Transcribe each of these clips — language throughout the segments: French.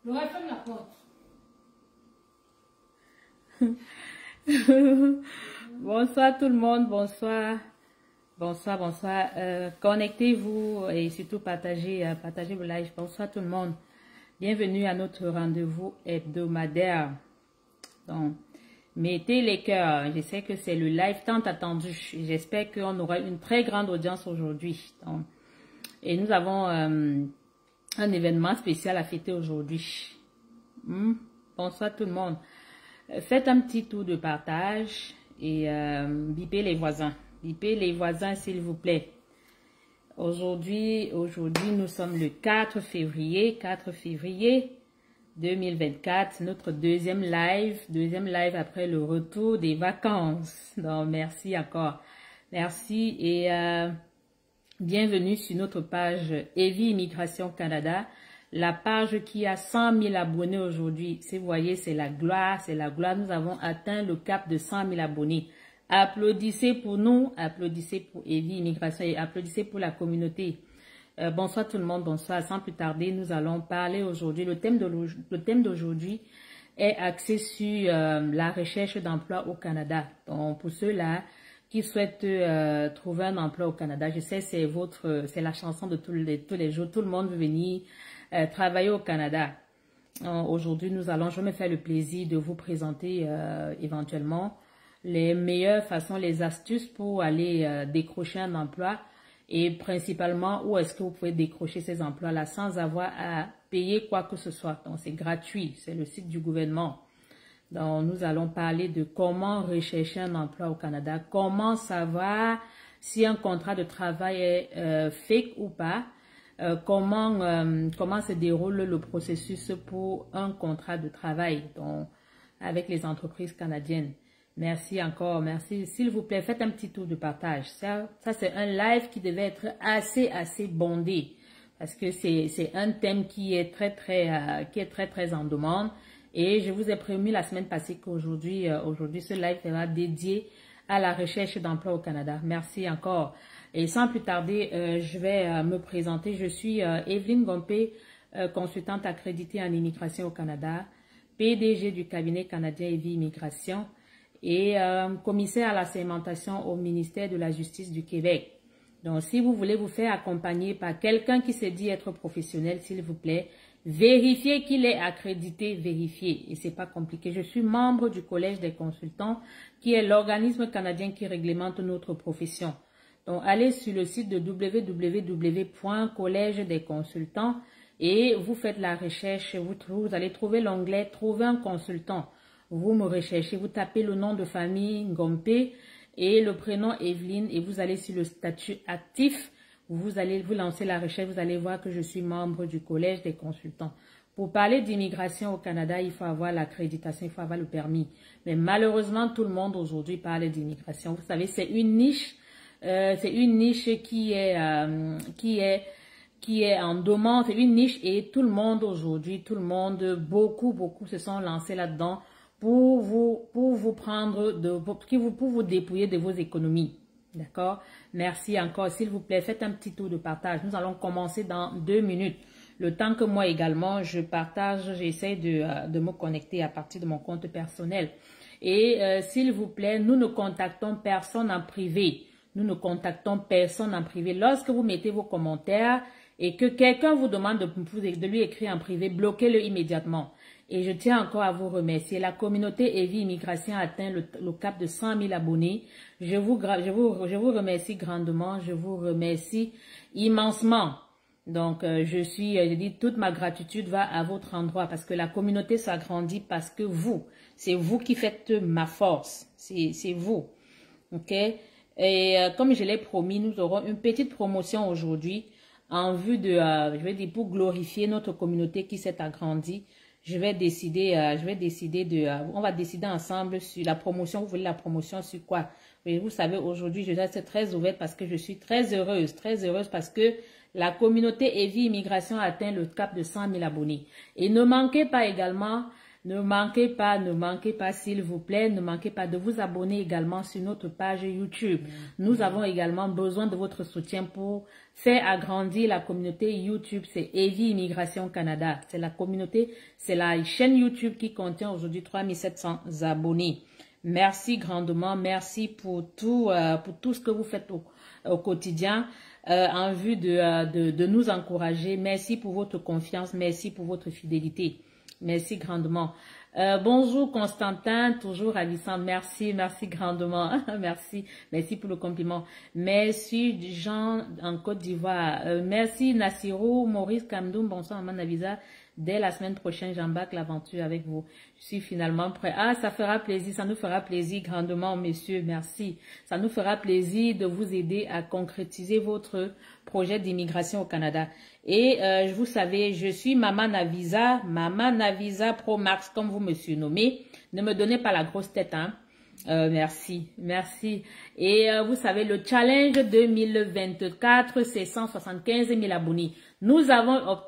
Laura, ferme la porte. Bonsoir tout le monde, bonsoir. Bonsoir, bonsoir. Connectez-vous et surtout partagez le live. Bonsoir tout le monde. Bienvenue à notre rendez-vous hebdomadaire. Donc, mettez les cœurs. Je sais que c'est le live tant attendu. J'espère qu'on aura une très grande audience aujourd'hui. Et nous avons un événement spécial à fêter aujourd'hui. Bonsoir tout le monde. Faites un petit tour de partage et bipez les voisins. Bipez les voisins s'il vous plaît. Aujourd'hui, nous sommes le 4 février 2024. Notre deuxième live après le retour des vacances. Donc, merci encore. Merci et bienvenue sur notre page Evie Immigration Canada. La page qui a 100 000 abonnés aujourd'hui. Si vous voyez, c'est la gloire, c'est la gloire. Nous avons atteint le cap de 100 000 abonnés. Applaudissez pour nous, applaudissez pour Evie Immigration et applaudissez pour la communauté. Bonsoir tout le monde, bonsoir. Sans plus tarder, nous allons parler aujourd'hui. Le thème d'aujourd'hui est axé sur la recherche d'emploi au Canada. Donc, pour ceux-là qui souhaitent trouver un emploi au Canada, je sais c'est la chanson de tous les jours. Tout le monde veut venir travailler au Canada. Aujourd'hui, je vais me faire le plaisir de vous présenter éventuellement les meilleures façons, les astuces pour aller décrocher un emploi et principalement où est-ce que vous pouvez décrocher ces emplois-là sans avoir à payer quoi que ce soit. Donc, c'est gratuit, c'est le site du gouvernement. Donc, nous allons parler de comment rechercher un emploi au Canada, comment savoir si un contrat de travail est fake ou pas, comment se déroule le processus pour un contrat de travail donc, avec les entreprises canadiennes. Merci encore, merci. S'il vous plaît, faites un petit tour de partage. Ça c'est un live qui devait être assez bondé parce que c'est un thème qui est très en demande. Et je vous ai promis la semaine passée qu'aujourd'hui, ce live sera dédié à la recherche d'emploi au Canada. Merci encore. Et sans plus tarder, je vais me présenter. Je suis Evelyne Gompé, consultante accréditée en immigration au Canada, PDG du cabinet canadien Evie Immigration et commissaire à la segmentation au ministère de la Justice du Québec. Donc, si vous voulez vous faire accompagner par quelqu'un qui se dit être professionnel, s'il vous plaît, vérifiez qu'il est accrédité, vérifiez. Et c'est pas compliqué. Je suis membre du Collège des consultants, qui est l'organisme canadien qui réglemente notre profession. Donc, allez sur le site de www.collegedesconsultants et vous faites la recherche. Vous allez trouver l'onglet « Trouver un consultant ». Vous me recherchez, vous tapez le nom de famille Gompé et le prénom Evelyne et vous allez sur le statut actif. Vous allez vous lancer la recherche, vous allez voir que je suis membre du Collège des consultants. Pour parler d'immigration au Canada, il faut avoir l'accréditation, il faut avoir le permis. Mais malheureusement, tout le monde aujourd'hui parle d'immigration. Vous savez, c'est une niche qui est en demande, c'est une niche et tout le monde aujourd'hui, beaucoup se sont lancés là-dedans pour vous prendre, pour vous dépouiller de vos économies. D'accord? Merci encore. S'il vous plaît, faites un petit tour de partage. Nous allons commencer dans 2 minutes. Le temps que moi également, je partage, j'essaie de me connecter à partir de mon compte personnel. Et s'il vous plaît, nous ne contactons personne en privé. Nous ne contactons personne en privé. Lorsque vous mettez vos commentaires et que quelqu'un vous demande de lui écrire en privé, bloquez-le immédiatement. Et je tiens encore à vous remercier. La communauté Evie Immigration a atteint le cap de 100 000 abonnés. Je vous remercie grandement. Je vous remercie immensement. Donc, je dis, toute ma gratitude va à votre endroit parce que la communauté s'agrandit parce que c'est vous qui faites ma force. C'est vous. OK? Et comme je l'ai promis, nous aurons une petite promotion aujourd'hui en vue de, je vais dire, pour glorifier notre communauté qui s'est agrandie. On va décider ensemble sur la promotion. Vous voulez la promotion sur quoi? Mais vous savez, aujourd'hui, je reste très ouverte parce que je suis très heureuse parce que la communauté Evie Immigration a atteint le cap de 100 000 abonnés. Et ne manquez pas également ne manquez pas s'il vous plaît, ne manquez pas de vous abonner également sur notre page YouTube. Nous avons également besoin de votre soutien pour faire agrandir la communauté YouTube. C'est Evie Immigration Canada. C'est la communauté, c'est la chaîne YouTube qui contient aujourd'hui 3700 abonnés. Merci grandement, merci pour tout ce que vous faites au quotidien en vue de nous encourager. Merci pour votre confiance, merci pour votre fidélité. Merci grandement. Bonjour Constantin, toujours ravissant. Merci grandement. merci pour le compliment. Merci Jean en Côte d'Ivoire. Merci Nassirou, Maurice Kamdoum, bonsoir Maman Navisa. Dès la semaine prochaine, j'embarque l'aventure avec vous. Je suis finalement prêt. Ah, ça fera plaisir, ça nous fera plaisir grandement, messieurs. Merci. Ça nous fera plaisir de vous aider à concrétiser votre projet d'immigration au Canada. Et vous savez, je suis Maman Navisa Pro Max, comme vous me surnommez. Ne me donnez pas la grosse tête, hein. Merci. Et vous savez, le challenge 2024, c'est 175 000 abonnés. Nous avons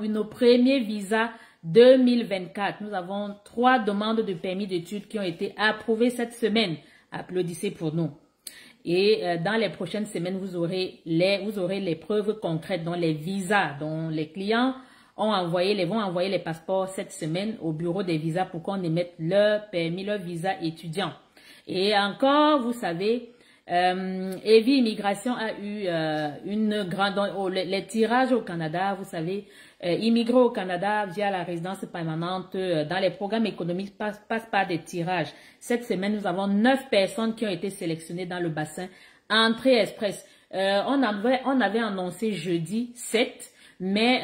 eu nos premiers visas 2024. Nous avons 3 demandes de permis d'études qui ont été approuvées cette semaine. Applaudissez pour nous. Et dans les prochaines semaines, vous aurez les preuves concrètes, dont les visas, dont les clients vont envoyer les passeports cette semaine au bureau des visas pour qu'on émette leur permis, leur visa étudiant. Et encore, vous savez, Evie Immigration a eu une grande... les tirages au Canada, vous savez, immigrer au Canada via la résidence permanente dans les programmes économiques passe par des tirages. Cette semaine, nous avons 9 personnes qui ont été sélectionnées dans le bassin Entrée Express. On avait annoncé jeudi 7, mais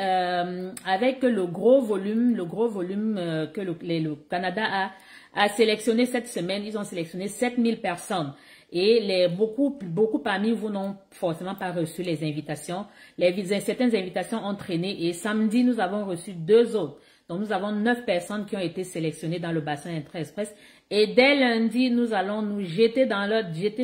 avec le gros volume que le Canada a sélectionné cette semaine, ils ont sélectionné 7000 personnes. Et beaucoup parmi vous n'ont forcément pas reçu les invitations. Certaines invitations ont traîné et samedi, nous avons reçu 2 autres. Donc, nous avons 9 personnes qui ont été sélectionnées dans le bassin Intra-Express. Et dès lundi, nous allons nous jeter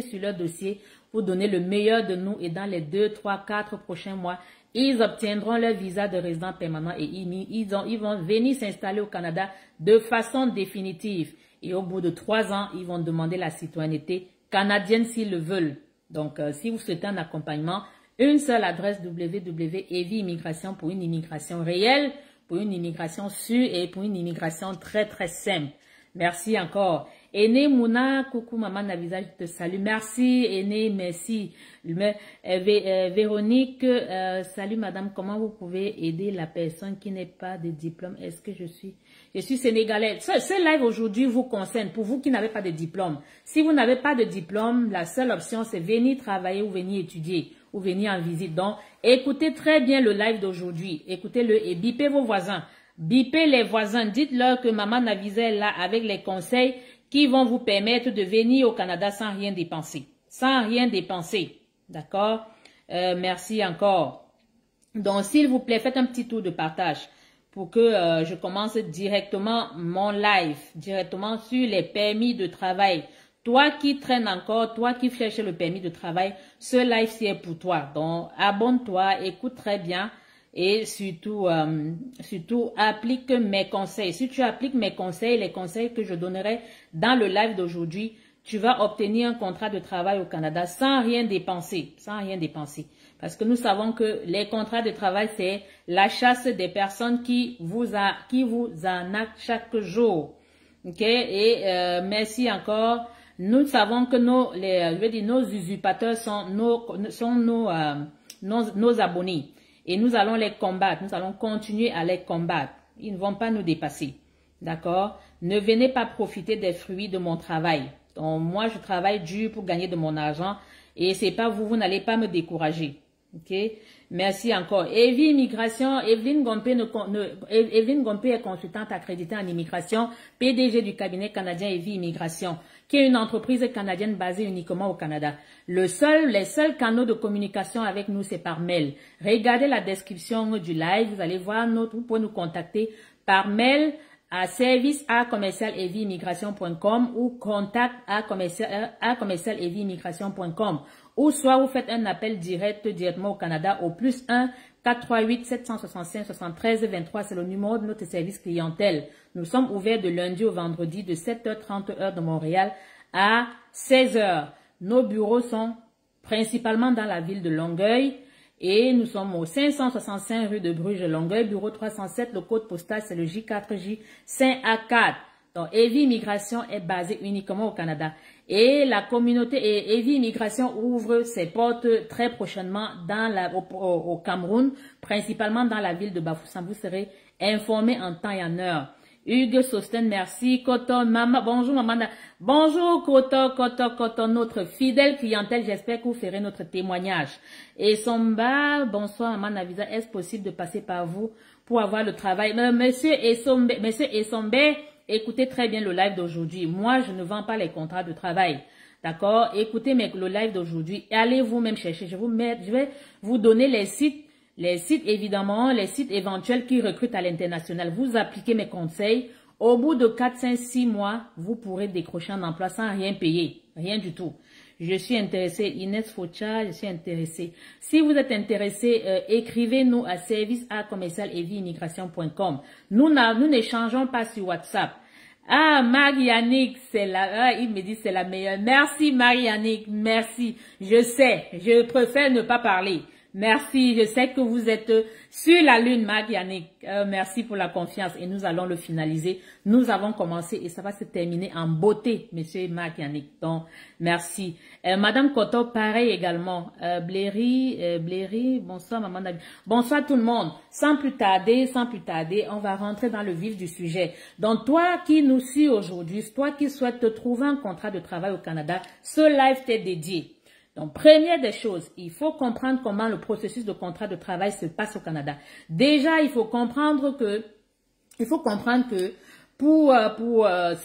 sur leur dossier pour donner le meilleur de nous. Et dans les 2, 3, 4 prochains mois, ils obtiendront leur visa de résident permanent et ils vont venir s'installer au Canada de façon définitive. Et au bout de 3 ans, ils vont demander la citoyenneté canadienne s'ils le veulent. Donc, si vous souhaitez un accompagnement, une seule adresse www.evie Immigration pour une immigration réelle, pour une immigration sûre et pour une immigration très très simple. Merci encore. Aîné Mouna, coucou maman Navisa, je te salue. Merci Aîné, merci. Véronique, salut madame, comment vous pouvez aider la personne qui n'est pas de diplôme? Est-ce que je suis sénégalaise? Ce live aujourd'hui vous concerne, pour vous qui n'avez pas de diplôme. Si vous n'avez pas de diplôme, la seule option c'est venir travailler ou venir étudier ou venir en visite. Donc, écoutez très bien le live d'aujourd'hui. Écoutez-le et bipez vos voisins. Bipez les voisins. Dites-leur que maman Navisa est là avec les conseils qui vont vous permettre de venir au Canada sans rien dépenser. Sans rien dépenser. D'accord? Merci encore. Donc, s'il vous plaît, faites un petit tour de partage pour que je commence directement mon live, directement sur les permis de travail. Toi qui traînes encore, toi qui cherches le permis de travail, ce live-ci est pour toi. Donc, abonne-toi, écoute très bien. Et surtout, applique mes conseils. Si tu appliques mes conseils, les conseils que je donnerai dans le live d'aujourd'hui, tu vas obtenir un contrat de travail au Canada sans rien dépenser. Sans rien dépenser. Parce que nous savons que les contrats de travail, c'est la chasse des personnes qui vous arnaquent chaque jour. Ok? Et merci encore. Nous savons que nos usurpateurs sont nos abonnés. Et nous allons les combattre, nous allons continuer à les combattre. Ils ne vont pas nous dépasser. D'accord? Ne venez pas profiter des fruits de mon travail. Donc, moi, je travaille dur pour gagner de mon argent. Et c'est pas vous n'allez pas me décourager. Ok? Merci encore. Evie Immigration, Evelyne Gompé est consultante accréditée en immigration, PDG du cabinet canadien Evie Immigration, qui est une entreprise canadienne basée uniquement au Canada. Les seuls canaux de communication avec nous, c'est par mail. Regardez la description du live, vous allez voir vous pouvez nous contacter par mail à service@commercial-evieimmigration.com ou contact@commercial-evieimmigration.com. Ou soit vous faites un appel directement au Canada au +1 438 765 73 23, c'est le numéro de notre service clientèle. Nous sommes ouverts de lundi au vendredi de 7h30 heure de Montréal à 16h. Nos bureaux sont principalement dans la ville de Longueuil et nous sommes au 565 rue de Bruges, Longueuil, bureau 307. Le code postal, c'est le J4J 5A4. Donc, Evi Immigration est basée uniquement au Canada. Et la communauté et Evi Immigration ouvre ses portes très prochainement au Cameroun, principalement dans la ville de Bafoussam. Vous serez informés en temps et en heure. Hugues Sosten, merci. Koto, maman, bonjour maman. Bonjour Koto, notre fidèle clientèle. J'espère que vous ferez notre témoignage. Et Somba, bonsoir maman Navisa. Est-ce possible de passer par vous pour avoir le travail? Monsieur Essombe, écoutez très bien le live d'aujourd'hui. Moi, je ne vends pas les contrats de travail. D'accord? Écoutez le live d'aujourd'hui. Allez vous-même chercher. Je vais vous donner les sites évidemment, les sites éventuels qui recrutent à l'international. Vous appliquez mes conseils. Au bout de 4, 5, 6 mois, vous pourrez décrocher un emploi sans rien payer. Rien du tout. Je suis intéressée. Inès Focha, je suis intéressée. Si vous êtes intéressé, écrivez-nous à service@commercial-evi-immigration.com. Nous n'échangeons pas sur WhatsApp. Ah, Marie-Yannick, c'est il me dit c'est la meilleure. Merci Marie-Yannick, merci. Je sais, je préfère ne pas parler. Merci, je sais que vous êtes sur la lune, Marie-Yannick. Merci pour la confiance et nous allons le finaliser. Nous avons commencé et ça va se terminer en beauté, monsieur Marie-Yannick. Donc, merci. Madame Koto, pareil également. Bléry, bonsoir maman. Bonsoir tout le monde. Sans plus tarder, on va rentrer dans le vif du sujet. Donc, toi qui nous suis aujourd'hui, toi qui souhaites te trouver un contrat de travail au Canada, ce live t'est dédié. Donc, première des choses, il faut comprendre comment le processus de contrat de travail se passe au Canada. Déjà, il faut comprendre que si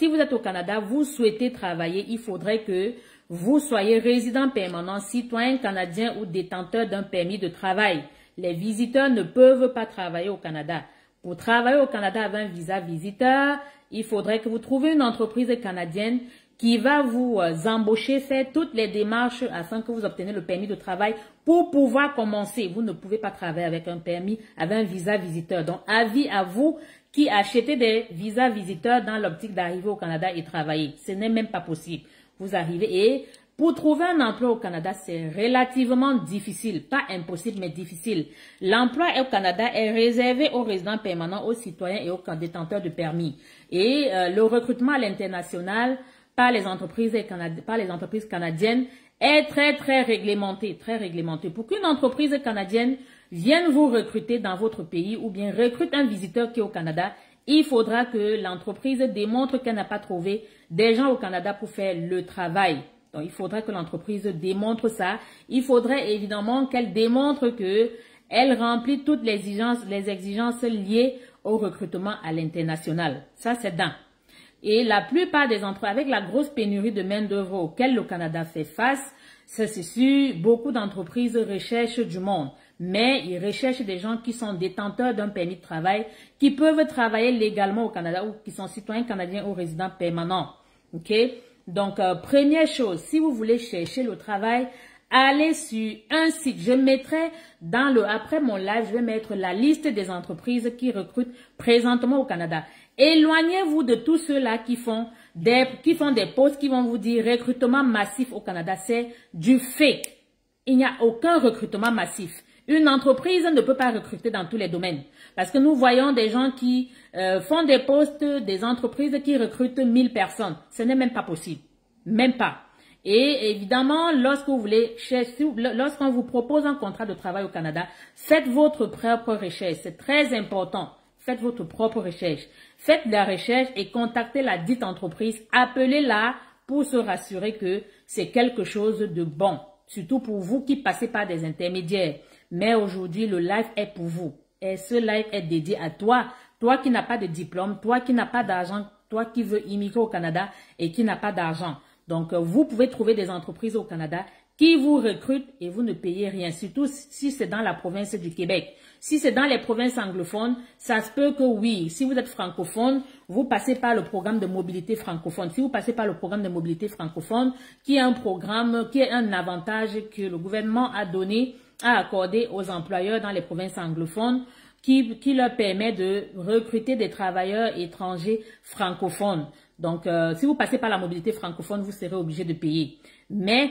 vous êtes au Canada, vous souhaitez travailler, il faudrait que vous soyez résident permanent, citoyen canadien ou détenteur d'un permis de travail. Les visiteurs ne peuvent pas travailler au Canada. Pour travailler au Canada avec un visa visiteur, il faudrait que vous trouviez une entreprise canadienne qui va vous embaucher, faire toutes les démarches afin que vous obteniez le permis de travail pour pouvoir commencer. Vous ne pouvez pas travailler avec un permis, avec un visa visiteur. Donc, avis à vous qui achetez des visas visiteurs dans l'optique d'arriver au Canada et travailler. Ce n'est même pas possible. Vous arrivez et pour trouver un emploi au Canada, c'est relativement difficile. Pas impossible, mais difficile. L'emploi au Canada est réservé aux résidents permanents, aux citoyens et aux détenteurs de permis. Et le recrutement à l'international par les entreprises canadiennes est très réglementé, Pour qu'une entreprise canadienne vienne vous recruter dans votre pays ou bien recrute un visiteur qui est au Canada, il faudra que l'entreprise démontre qu'elle n'a pas trouvé des gens au Canada pour faire le travail. Donc, il faudra que l'entreprise démontre ça. Il faudrait évidemment qu'elle démontre que elle remplit toutes les exigences liées au recrutement à l'international. Ça, c'est d'un. Et la plupart des entreprises, avec la grosse pénurie de main-d'œuvre auquel le Canada fait face, c'est sûr, beaucoup d'entreprises recherchent du monde. Mais ils recherchent des gens qui sont détenteurs d'un permis de travail, qui peuvent travailler légalement au Canada ou qui sont citoyens canadiens ou résidents permanents. OK? Donc, première chose, si vous voulez chercher le travail, allez sur un site. Je mettrai après mon live, je vais mettre la liste des entreprises qui recrutent présentement au Canada. Éloignez-vous de tous ceux-là qui font des posts qui vont vous dire recrutement massif au Canada. C'est du fake. Il n'y a aucun recrutement massif. Une entreprise ne peut pas recruter dans tous les domaines. Parce que nous voyons des gens qui font des postes, des entreprises qui recrutent 1000 personnes. Ce n'est même pas possible. Même pas. Et évidemment, lorsqu'on vous propose un contrat de travail au Canada, faites votre propre recherche. C'est très important. Faites votre propre recherche. Faites la recherche et contactez la dite entreprise. Appelez-la pour se rassurer que c'est quelque chose de bon. Surtout pour vous qui passez par des intermédiaires. Mais aujourd'hui, le live est pour vous. Et ce live est dédié à toi. Toi qui n'as pas de diplôme, toi qui n'as pas d'argent, toi qui veux immigrer au Canada et qui n'as pas d'argent. Donc, vous pouvez trouver des entreprises au Canada qui vous recrutent et vous ne payez rien. Surtout si c'est dans la province du Québec. Si c'est dans les provinces anglophones, ça se peut que oui, si vous êtes francophone, vous passez par le programme de mobilité francophone. Si vous passez par le programme de mobilité francophone, qui est un programme, qui est un avantage que le gouvernement a donné à accorder aux employeurs dans les provinces anglophones qui leur permet de recruter des travailleurs étrangers francophones. Donc, si vous passez par la mobilité francophone, vous serez obligé de payer. Mais,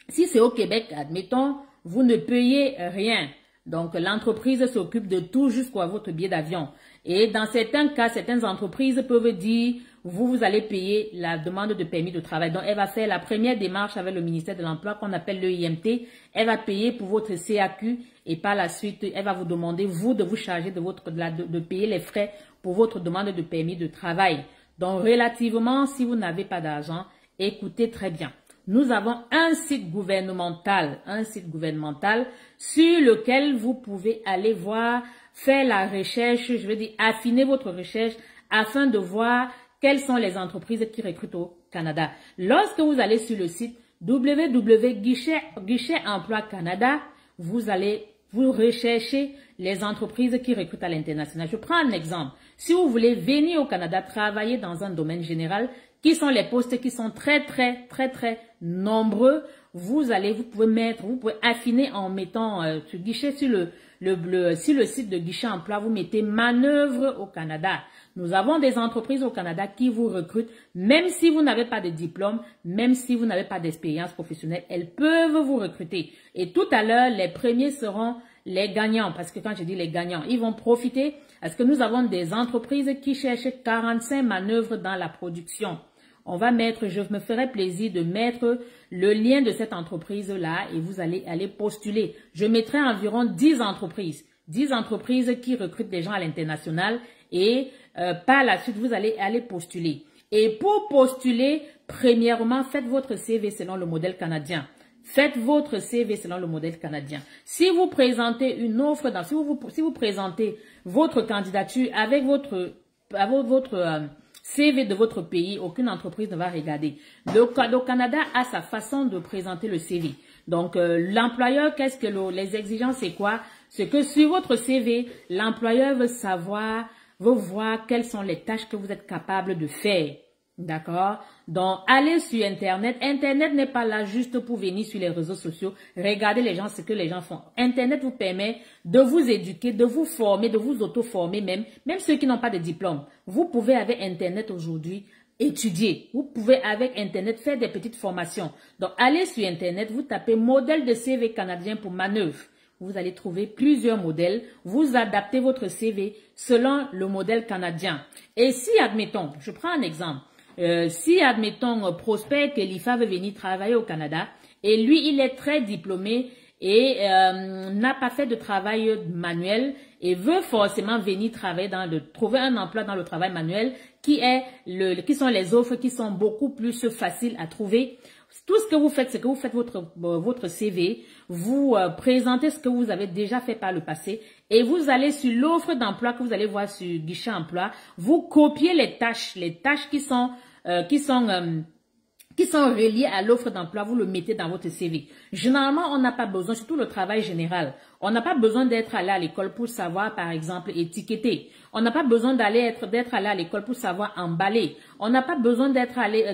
si c'est au Québec, admettons, vous ne payez rien. Donc, l'entreprise s'occupe de tout jusqu'à votre billet d'avion. Et dans certains cas, certaines entreprises peuvent dire, vous allez payer la demande de permis de travail. Donc, elle va faire la première démarche avec le ministère de l'Emploi qu'on appelle l'EIMT. Elle va payer pour votre CAQ et par la suite, elle va vous demander, vous, de vous charger de payer les frais pour votre demande de permis de travail. Donc, relativement, si vous n'avez pas d'argent, écoutez très bien. Nous avons un site gouvernemental sur lequel vous pouvez aller voir, faire la recherche, je veux dire affiner votre recherche afin de voir quelles sont les entreprises qui recrutent au Canada. Lorsque vous allez sur le site www.guichet emploi Canada, vous recherchez les entreprises qui recrutent à l'international. Je prends un exemple. Si vous voulez venir au Canada travailler dans un domaine général, qui sont les postes qui sont très nombreux, vous pouvez affiner en mettant sur guichet sur le site de guichet emploi, vous mettez manœuvre au Canada. Nous avons des entreprises au Canada qui vous recrutent, même si vous n'avez pas de diplôme, même si vous n'avez pas d'expérience professionnelle, elles peuvent vous recruter. Et tout à l'heure, les premiers seront les gagnants, parce que quand je dis les gagnants, ils vont profiter, parce que nous avons des entreprises qui cherchent 45 manœuvres dans la production. On va mettre, je me ferai plaisir de mettre le lien de cette entreprise-là et vous allez aller postuler. Je mettrai environ 10 entreprises qui recrutent des gens à l'international et par la suite, vous allez aller postuler. Et pour postuler, premièrement, faites votre CV selon le modèle canadien. Faites votre CV selon le modèle canadien. Si vous présentez une offre, si vous présentez votre candidature avec votre CV de votre pays, aucune entreprise ne va regarder. Le Canada a sa façon de présenter le CV. Donc, l'employeur, les exigences, c'est quoi? C'est que sur votre CV, l'employeur veut voir quelles sont les tâches que vous êtes capable de faire. D'accord? Donc, allez sur Internet. Internet n'est pas là juste pour venir sur les réseaux sociaux. Regardez ce que les gens font. Internet vous permet de vous éduquer, de vous former, de vous auto-former même ceux qui n'ont pas de diplôme. Vous pouvez avec Internet aujourd'hui étudier. Vous pouvez avec Internet faire des petites formations. Donc, allez sur Internet, vous tapez modèle de CV canadien pour manœuvre. Vous allez trouver plusieurs modèles. Vous adaptez votre CV selon le modèle canadien. Et si, admettons, je prends un exemple. Si, admettons, Prosper Kelifa veut venir travailler au Canada et lui, il est très diplômé et n'a pas fait de travail manuel et veut forcément venir travailler trouver un emploi dans le travail manuel qui sont les offres qui sont beaucoup plus faciles à trouver. Tout ce que vous faites, c'est que vous faites votre CV, vous présentez ce que vous avez déjà fait par le passé et vous allez sur l'offre d'emploi que vous allez voir sur Guichet Emploi, vous copiez les tâches qui sont reliées à l'offre d'emploi, vous le mettez dans votre CV. Généralement, on n'a pas besoin, surtout le travail général, on n'a pas besoin d'être allé à l'école pour savoir, par exemple, étiqueter. On n'a pas besoin d'être allé à l'école pour savoir emballer. On n'a pas besoin d'être allé à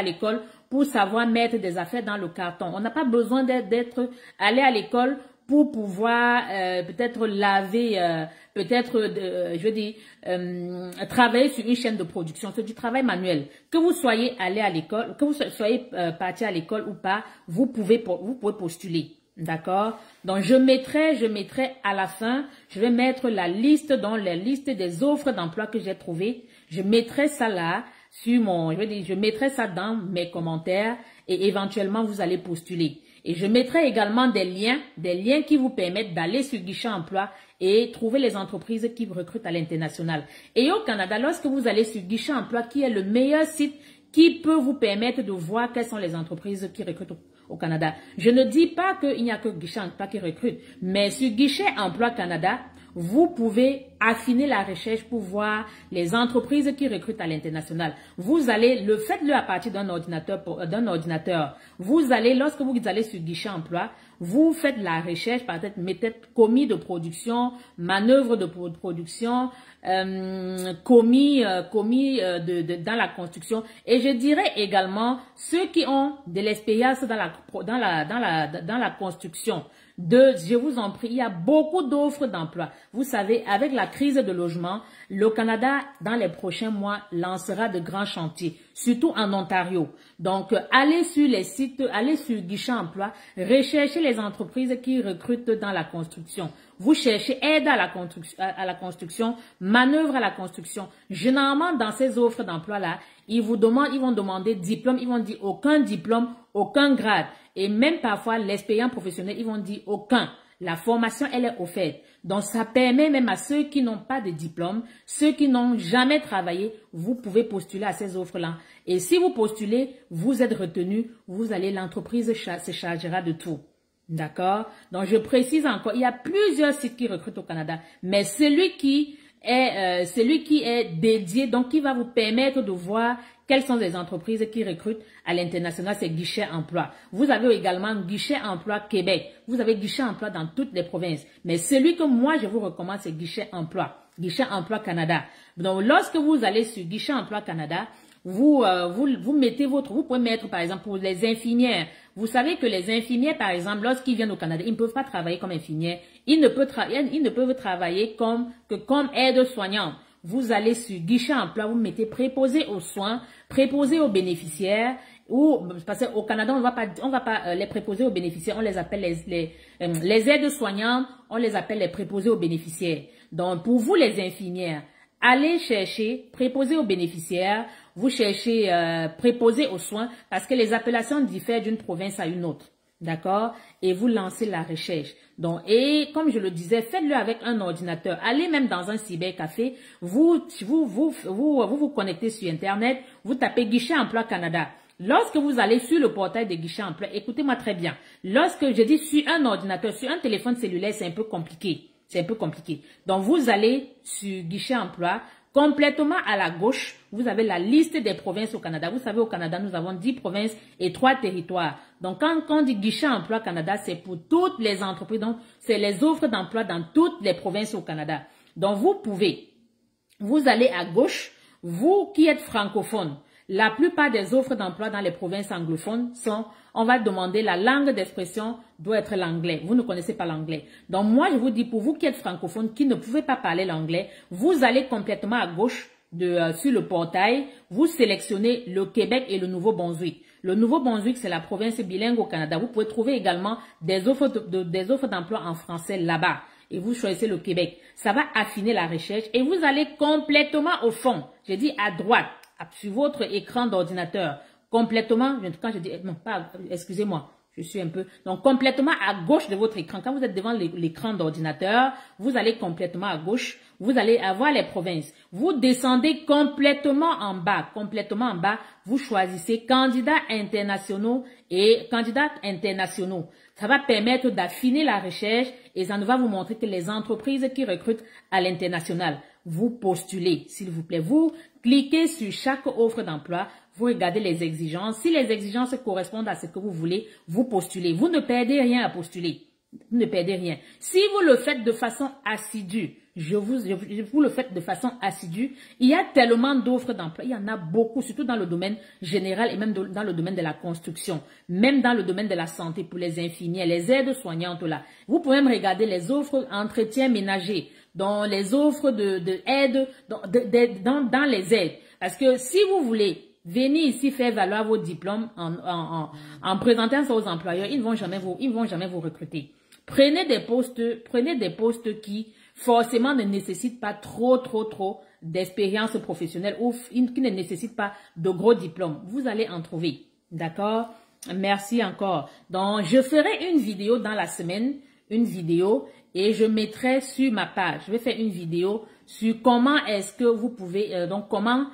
l'école pour savoir mettre des affaires dans le carton. On n'a pas besoin d'être allé à l'école pour pouvoir peut-être laver, travailler sur une chaîne de production. C'est du travail manuel. Que vous soyez allé à l'école, que vous soyez parti à l'école ou pas, vous pouvez postuler. D'accord? Donc, je mettrai à la fin, je vais mettre la liste des offres d'emploi que j'ai trouvées. Je mettrai ça là, je mettrai ça dans mes commentaires et éventuellement, vous allez postuler. Et je mettrai également des liens qui vous permettent d'aller sur Guichet Emploi et trouver les entreprises qui recrutent à l'international. Et au Canada, lorsque vous allez sur Guichet Emploi, qui est le meilleur site qui peut vous permettre de voir quelles sont les entreprises qui recrutent au Canada. Je ne dis pas qu'il n'y a que Guichet Emploi qui recrute, mais sur Guichet Emploi Canada, vous pouvez affiner la recherche pour voir les entreprises qui recrutent à l'international. Vous allez, faites-le à partir d'un ordinateur. Vous allez, lorsque vous allez sur guichet emploi, vous faites la recherche, peut-être mettez commis de production, manœuvre de production, commis dans la construction. Et je dirais également ceux qui ont de l'expérience dans la construction. Je vous en prie, il y a beaucoup d'offres d'emploi. Vous savez, avec la crise de logement, le Canada, dans les prochains mois, lancera de grands chantiers, surtout en Ontario. Donc, allez sur les sites, allez sur Guichet Emploi, recherchez les entreprises qui recrutent dans la construction. Vous cherchez aide à la construction, manœuvre à la construction. Généralement, dans ces offres d'emploi-là, ils vont demander diplôme, ils vont dire aucun diplôme, aucun grade. Et même parfois, l'expérience professionnelle, ils vont dire aucun. La formation, elle est offerte. Donc, ça permet même à ceux qui n'ont pas de diplôme, ceux qui n'ont jamais travaillé, vous pouvez postuler à ces offres-là. Et si vous postulez, vous êtes retenu, l'entreprise se chargera de tout. D'accord? Donc, je précise encore, il y a plusieurs sites qui recrutent au Canada, mais celui qui est dédié, donc qui va vous permettre de voir quelles sont les entreprises qui recrutent à l'international, c'est Guichet Emploi. Vous avez également Guichet Emploi Québec. Vous avez Guichet Emploi dans toutes les provinces. Mais celui que moi, je vous recommande, c'est Guichet Emploi. Guichet Emploi Canada. Donc, lorsque vous allez sur Guichet Emploi Canada, vous pouvez mettre, par exemple, pour les infirmières. Vous savez que les infirmières, par exemple, lorsqu'ils viennent au Canada, ils ne peuvent pas travailler comme infirmières. Ils ne peuvent travailler comme aide-soignants. Vous allez sur Guichet Emploi, vous mettez préposé aux soins, préposé aux bénéficiaires, parce qu'au Canada, on va pas les préposer aux bénéficiaires, on les appelle les aides-soignants, on les appelle les préposés aux bénéficiaires. Donc, pour vous, les infirmières, allez chercher préposé aux bénéficiaires, vous cherchez préposé aux soins, parce que les appellations diffèrent d'une province à une autre. D'accord? Et vous lancez la recherche. Donc, et comme je le disais, faites-le avec un ordinateur. Allez même dans un cybercafé. Vous connectez sur Internet. Vous tapez Guichet Emploi Canada. Lorsque vous allez sur le portail de Guichet Emploi, écoutez-moi très bien. Lorsque je dis sur un ordinateur, sur un téléphone cellulaire, c'est un peu compliqué. C'est un peu compliqué. Donc, vous allez sur Guichet Emploi. Complètement à la gauche, vous avez la liste des provinces au Canada. Vous savez, au Canada, nous avons 10 provinces et 3 territoires. Donc, quand on dit Guichet Emploi Canada, c'est pour toutes les entreprises. Donc, c'est les offres d'emploi dans toutes les provinces au Canada. Donc, vous allez à gauche, vous qui êtes francophone. La plupart des offres d'emploi dans les provinces anglophones on va demander la langue d'expression doit être l'anglais. Vous ne connaissez pas l'anglais. Donc moi, je vous dis, pour vous qui êtes francophone, qui ne pouvez pas parler l'anglais, vous allez complètement à gauche sur le portail, vous sélectionnez le Québec et le Nouveau-Brunswick. Le Nouveau-Brunswick, c'est la province bilingue au Canada. Vous pouvez trouver également des offres d'emploi en français là-bas. Et vous choisissez le Québec. Ça va affiner la recherche et vous allez complètement au fond. J'ai dit à droite, sur votre écran d'ordinateur. Complètement, quand je dis, non, pas, excusez-moi, je suis un peu, donc complètement à gauche de votre écran. Quand vous êtes devant l'écran d'ordinateur, vous allez complètement à gauche, vous allez avoir les provinces. Vous descendez complètement en bas, vous choisissez candidats internationaux et candidates internationaux. Ça va permettre d'affiner la recherche et ça nous va vous montrer que les entreprises qui recrutent à l'international, vous postulez, s'il vous plaît. Vous cliquez sur chaque offre d'emploi, vous regardez les exigences. Si les exigences correspondent à ce que vous voulez, vous postulez. Vous ne perdez rien à postuler. Vous ne perdez rien. Si vous le faites de façon assidue, vous le faites de façon assidue, il y a tellement d'offres d'emploi. Il y en a beaucoup, surtout dans le domaine général et même dans le domaine de la construction, même dans le domaine de la santé pour les infirmières, les aides soignantes là. Vous pouvez même regarder les offres entretien ménager, dans les offres d'aide, dans les aides. Parce que si vous voulez venez ici faire valoir vos diplômes en présentant ça aux employeurs, ils ne vont jamais vous recruter. Prenez des postes qui forcément ne nécessitent pas trop d'expérience professionnelle ou qui ne nécessitent pas de gros diplômes. Vous allez en trouver. D'accord? Merci encore. Donc, je ferai une vidéo dans la semaine, et je mettrai sur ma page. Je vais faire une vidéo sur comment est-ce que vous pouvez, comment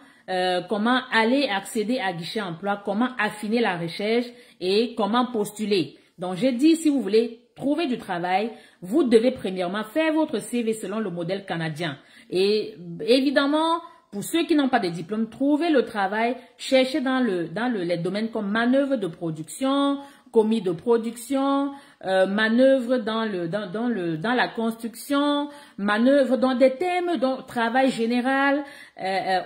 aller accéder à Guichet Emploi, comment affiner la recherche et comment postuler. Donc, j'ai dit, si vous voulez trouver du travail, vous devez premièrement faire votre CV selon le modèle canadien. Et évidemment, pour ceux qui n'ont pas de diplôme, trouvez le travail, cherchez dans les domaines comme manœuvre de production, commis de production, manœuvre dans la construction, manœuvre dans des thèmes, dans travail général,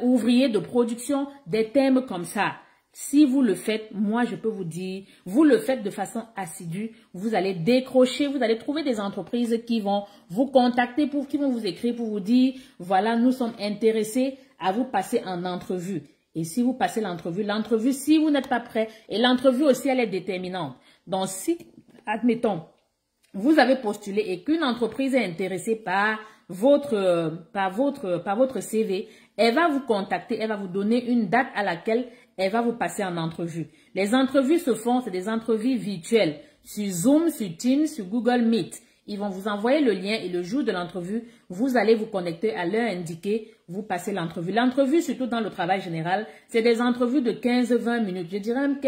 ouvrier de production, des thèmes comme ça. Si vous le faites, moi je peux vous dire, vous le faites de façon assidue, vous allez décrocher, vous allez trouver des entreprises qui vont vous contacter, qui vont vous écrire pour vous dire, voilà, nous sommes intéressés à vous passer en entrevue. Et si vous passez l'entrevue, si vous n'êtes pas prêt, et l'entrevue aussi, elle est déterminante. Donc, si, admettons, vous avez postulé et qu'une entreprise est intéressée par votre CV, elle va vous contacter, elle va vous donner une date à laquelle elle va vous passer en entrevue. Les entrevues se font, c'est des entrevues virtuelles, sur Zoom, sur Teams, sur Google Meet. Ils vont vous envoyer le lien et le jour de l'entrevue, vous allez vous connecter à l'heure indiquée, vous passez l'entrevue. L'entrevue, surtout dans le travail général, c'est des entrevues de 15-20 minutes. Je dirais même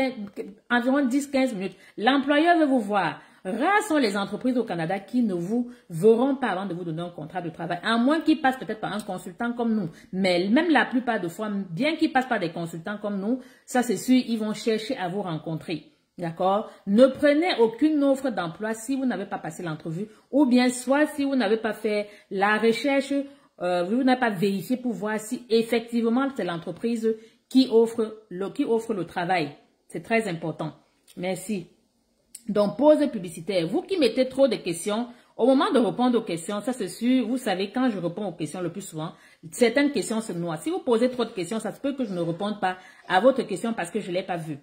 environ 10-15 minutes. L'employeur veut vous voir. Rares sont les entreprises au Canada qui ne vous verront pas avant de vous donner un contrat de travail, à moins qu'ils passent peut-être par un consultant comme nous. Mais même la plupart de fois, bien qu'ils passent par des consultants comme nous, ça c'est sûr, ils vont chercher à vous rencontrer. D'accord? Ne prenez aucune offre d'emploi si vous n'avez pas passé l'entrevue ou bien soit si vous n'avez pas fait la recherche, vous n'avez pas vérifié pour voir si effectivement c'est l'entreprise qui offre le travail. C'est très important. Merci. Donc, pause publicitaire. Vous qui mettez trop de questions, au moment de répondre aux questions, ça c'est sûr, vous savez, quand je réponds aux questions le plus souvent, certaines questions se noient. Si vous posez trop de questions, ça se peut que je ne réponde pas à votre question parce que je ne l'ai pas vue.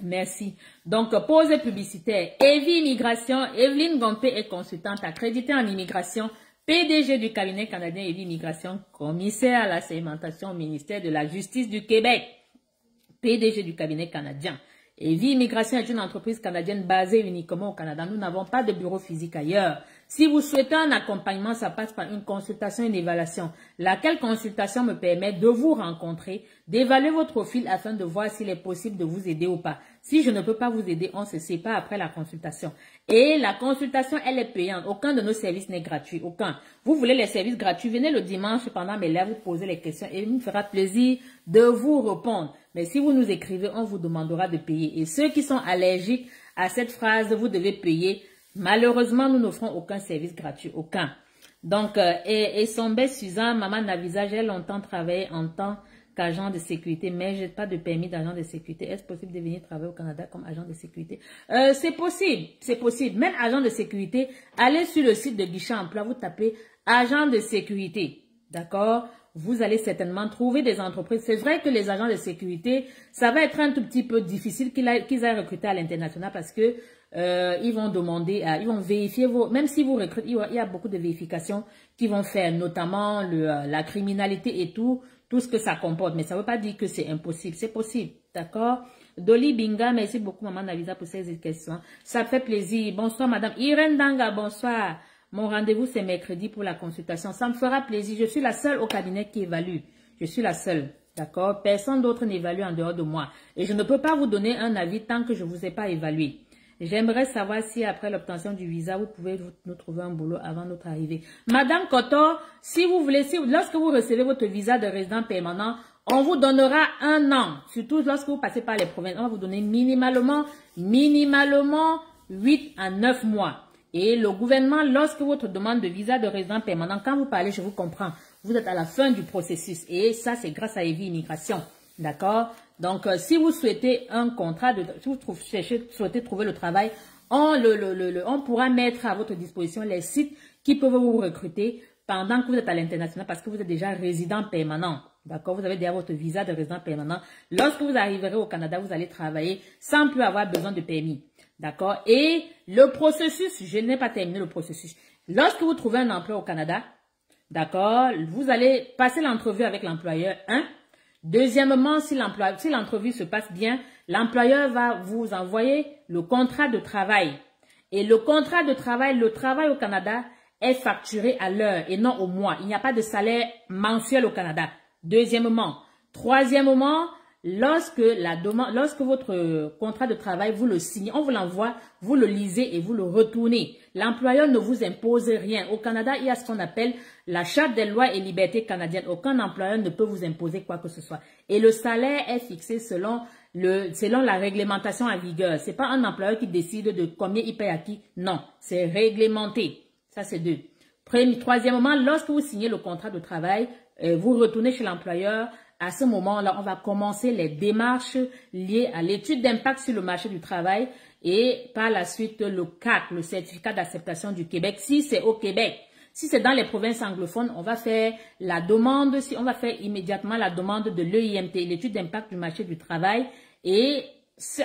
Merci. Donc, pause publicitaire. Evie Immigration, Evelyne Gompé est consultante accréditée en immigration, PDG du cabinet canadien Evie Immigration, commissaire à la segmentation au ministère de la Justice du Québec, PDG du cabinet canadien. Evie Immigration est une entreprise canadienne basée uniquement au Canada. Nous n'avons pas de bureau physique ailleurs. Si vous souhaitez un accompagnement, ça passe par une consultation et une évaluation. Laquelle consultation me permet de vous rencontrer, d'évaluer votre profil afin de voir s'il est possible de vous aider ou pas. Si je ne peux pas vous aider, on se sépare après la consultation. Et la consultation, elle est payante. Aucun de nos services n'est gratuit. Aucun. Vous voulez les services gratuits, venez le dimanche pendant mes lives, vous posez les questions et il me fera plaisir de vous répondre. Mais si vous nous écrivez, on vous demandera de payer. Et ceux qui sont allergiques à cette phrase, vous devez payer. Malheureusement, nous n'offrons aucun service gratuit, aucun. Donc, et son bête Suzanne, maman Navisa, j'ai longtemps travaillé en tant qu'agent de sécurité, mais je n'ai pas de permis d'agent de sécurité. Est-ce possible de venir travailler au Canada comme agent de sécurité? C'est possible, c'est possible. Même agent de sécurité, allez sur le site de Guichet Emploi, vous tapez agent de sécurité, d'accord? Vous allez certainement trouver des entreprises. C'est vrai que les agents de sécurité, ça va être un tout petit peu difficile qu'ils aient recruté à l'international parce que ils vont demander, ils vont vérifier même si vous recrutez, il y a beaucoup de vérifications qu'ils vont faire, notamment la criminalité et tout ce que ça comporte. Mais ça ne veut pas dire que c'est impossible, c'est possible, d'accord? Dolly Binga, merci beaucoup Maman Navisa pour ces questions. Ça fait plaisir. Bonsoir Madame Irène Danga, bonsoir. Mon rendez-vous, c'est mercredi pour la consultation. Ça me fera plaisir. Je suis la seule au cabinet qui évalue. Je suis la seule. D'accord? Personne d'autre n'évalue en dehors de moi. Et je ne peux pas vous donner un avis tant que je ne vous ai pas évalué. J'aimerais savoir si après l'obtention du visa, vous pouvez nous trouver un boulot avant notre arrivée. Madame Kotor, si vous voulez, lorsque vous recevez votre visa de résident permanent, on vous donnera 1 an. Surtout lorsque vous passez par les provinces, on va vous donner minimalement 8 à 9 mois. Et le gouvernement, lorsque votre demande de visa de résident permanent, quand vous parlez, je vous comprends, vous êtes à la fin du processus. Et ça, c'est grâce à Evie Immigration. D'accord? Donc, si vous souhaitez un contrat, si vous souhaitez trouver le travail, on pourra mettre à votre disposition les sites qui peuvent vous recruter pendant que vous êtes à l'international parce que vous êtes déjà résident permanent. D'accord? Vous avez déjà votre visa de résident permanent. Lorsque vous arriverez au Canada, vous allez travailler sans plus avoir besoin de permis. D'accord? Et le processus, je n'ai pas terminé le processus. Lorsque vous trouvez un emploi au Canada, d'accord, vous allez passer l'entrevue avec l'employeur, Deuxièmement, si l'entrevue se passe bien, l'employeur va vous envoyer le contrat de travail. Et le contrat de travail, le travail au Canada est facturé à l'heure et non au mois. Il n'y a pas de salaire mensuel au Canada. Deuxièmement. Troisièmement, lorsque votre contrat de travail, vous le signez, on vous l'envoie, vous le lisez et vous le retournez. L'employeur ne vous impose rien. Au Canada, il y a ce qu'on appelle la Charte des lois et libertés canadiennes. Aucun employeur ne peut vous imposer quoi que ce soit. Et le salaire est fixé selon la réglementation en vigueur. C'est pas un employeur qui décide de combien il paye à qui. Non, c'est réglementé. Ça, c'est deux. Troisièmement, lorsque vous signez le contrat de travail, vous retournez chez l'employeur. À ce moment-là, on va commencer les démarches liées à l'étude d'impact sur le marché du travail et par la suite le CAC, le certificat d'acceptation du Québec, si c'est au Québec. Si c'est dans les provinces anglophones, on va faire la demande, on va faire immédiatement la demande de l'EIMT, l'étude d'impact du marché du travail. Et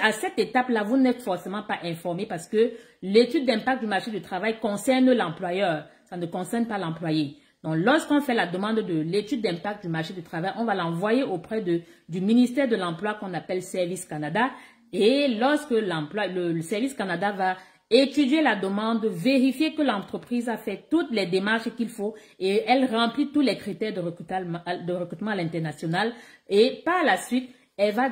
à cette étape-là, vous n'êtes forcément pas informé parce que l'étude d'impact du marché du travail concerne l'employeur, ça ne concerne pas l'employé. Donc, lorsqu'on fait la demande de l'étude d'impact du marché du travail, on va l'envoyer auprès du ministère de l'Emploi qu'on appelle Service Canada. Et lorsque le Service Canada va étudier la demande, vérifier que l'entreprise a fait toutes les démarches qu'il faut et elle remplit tous les critères de recrutement à l'international. Et par la suite, elle va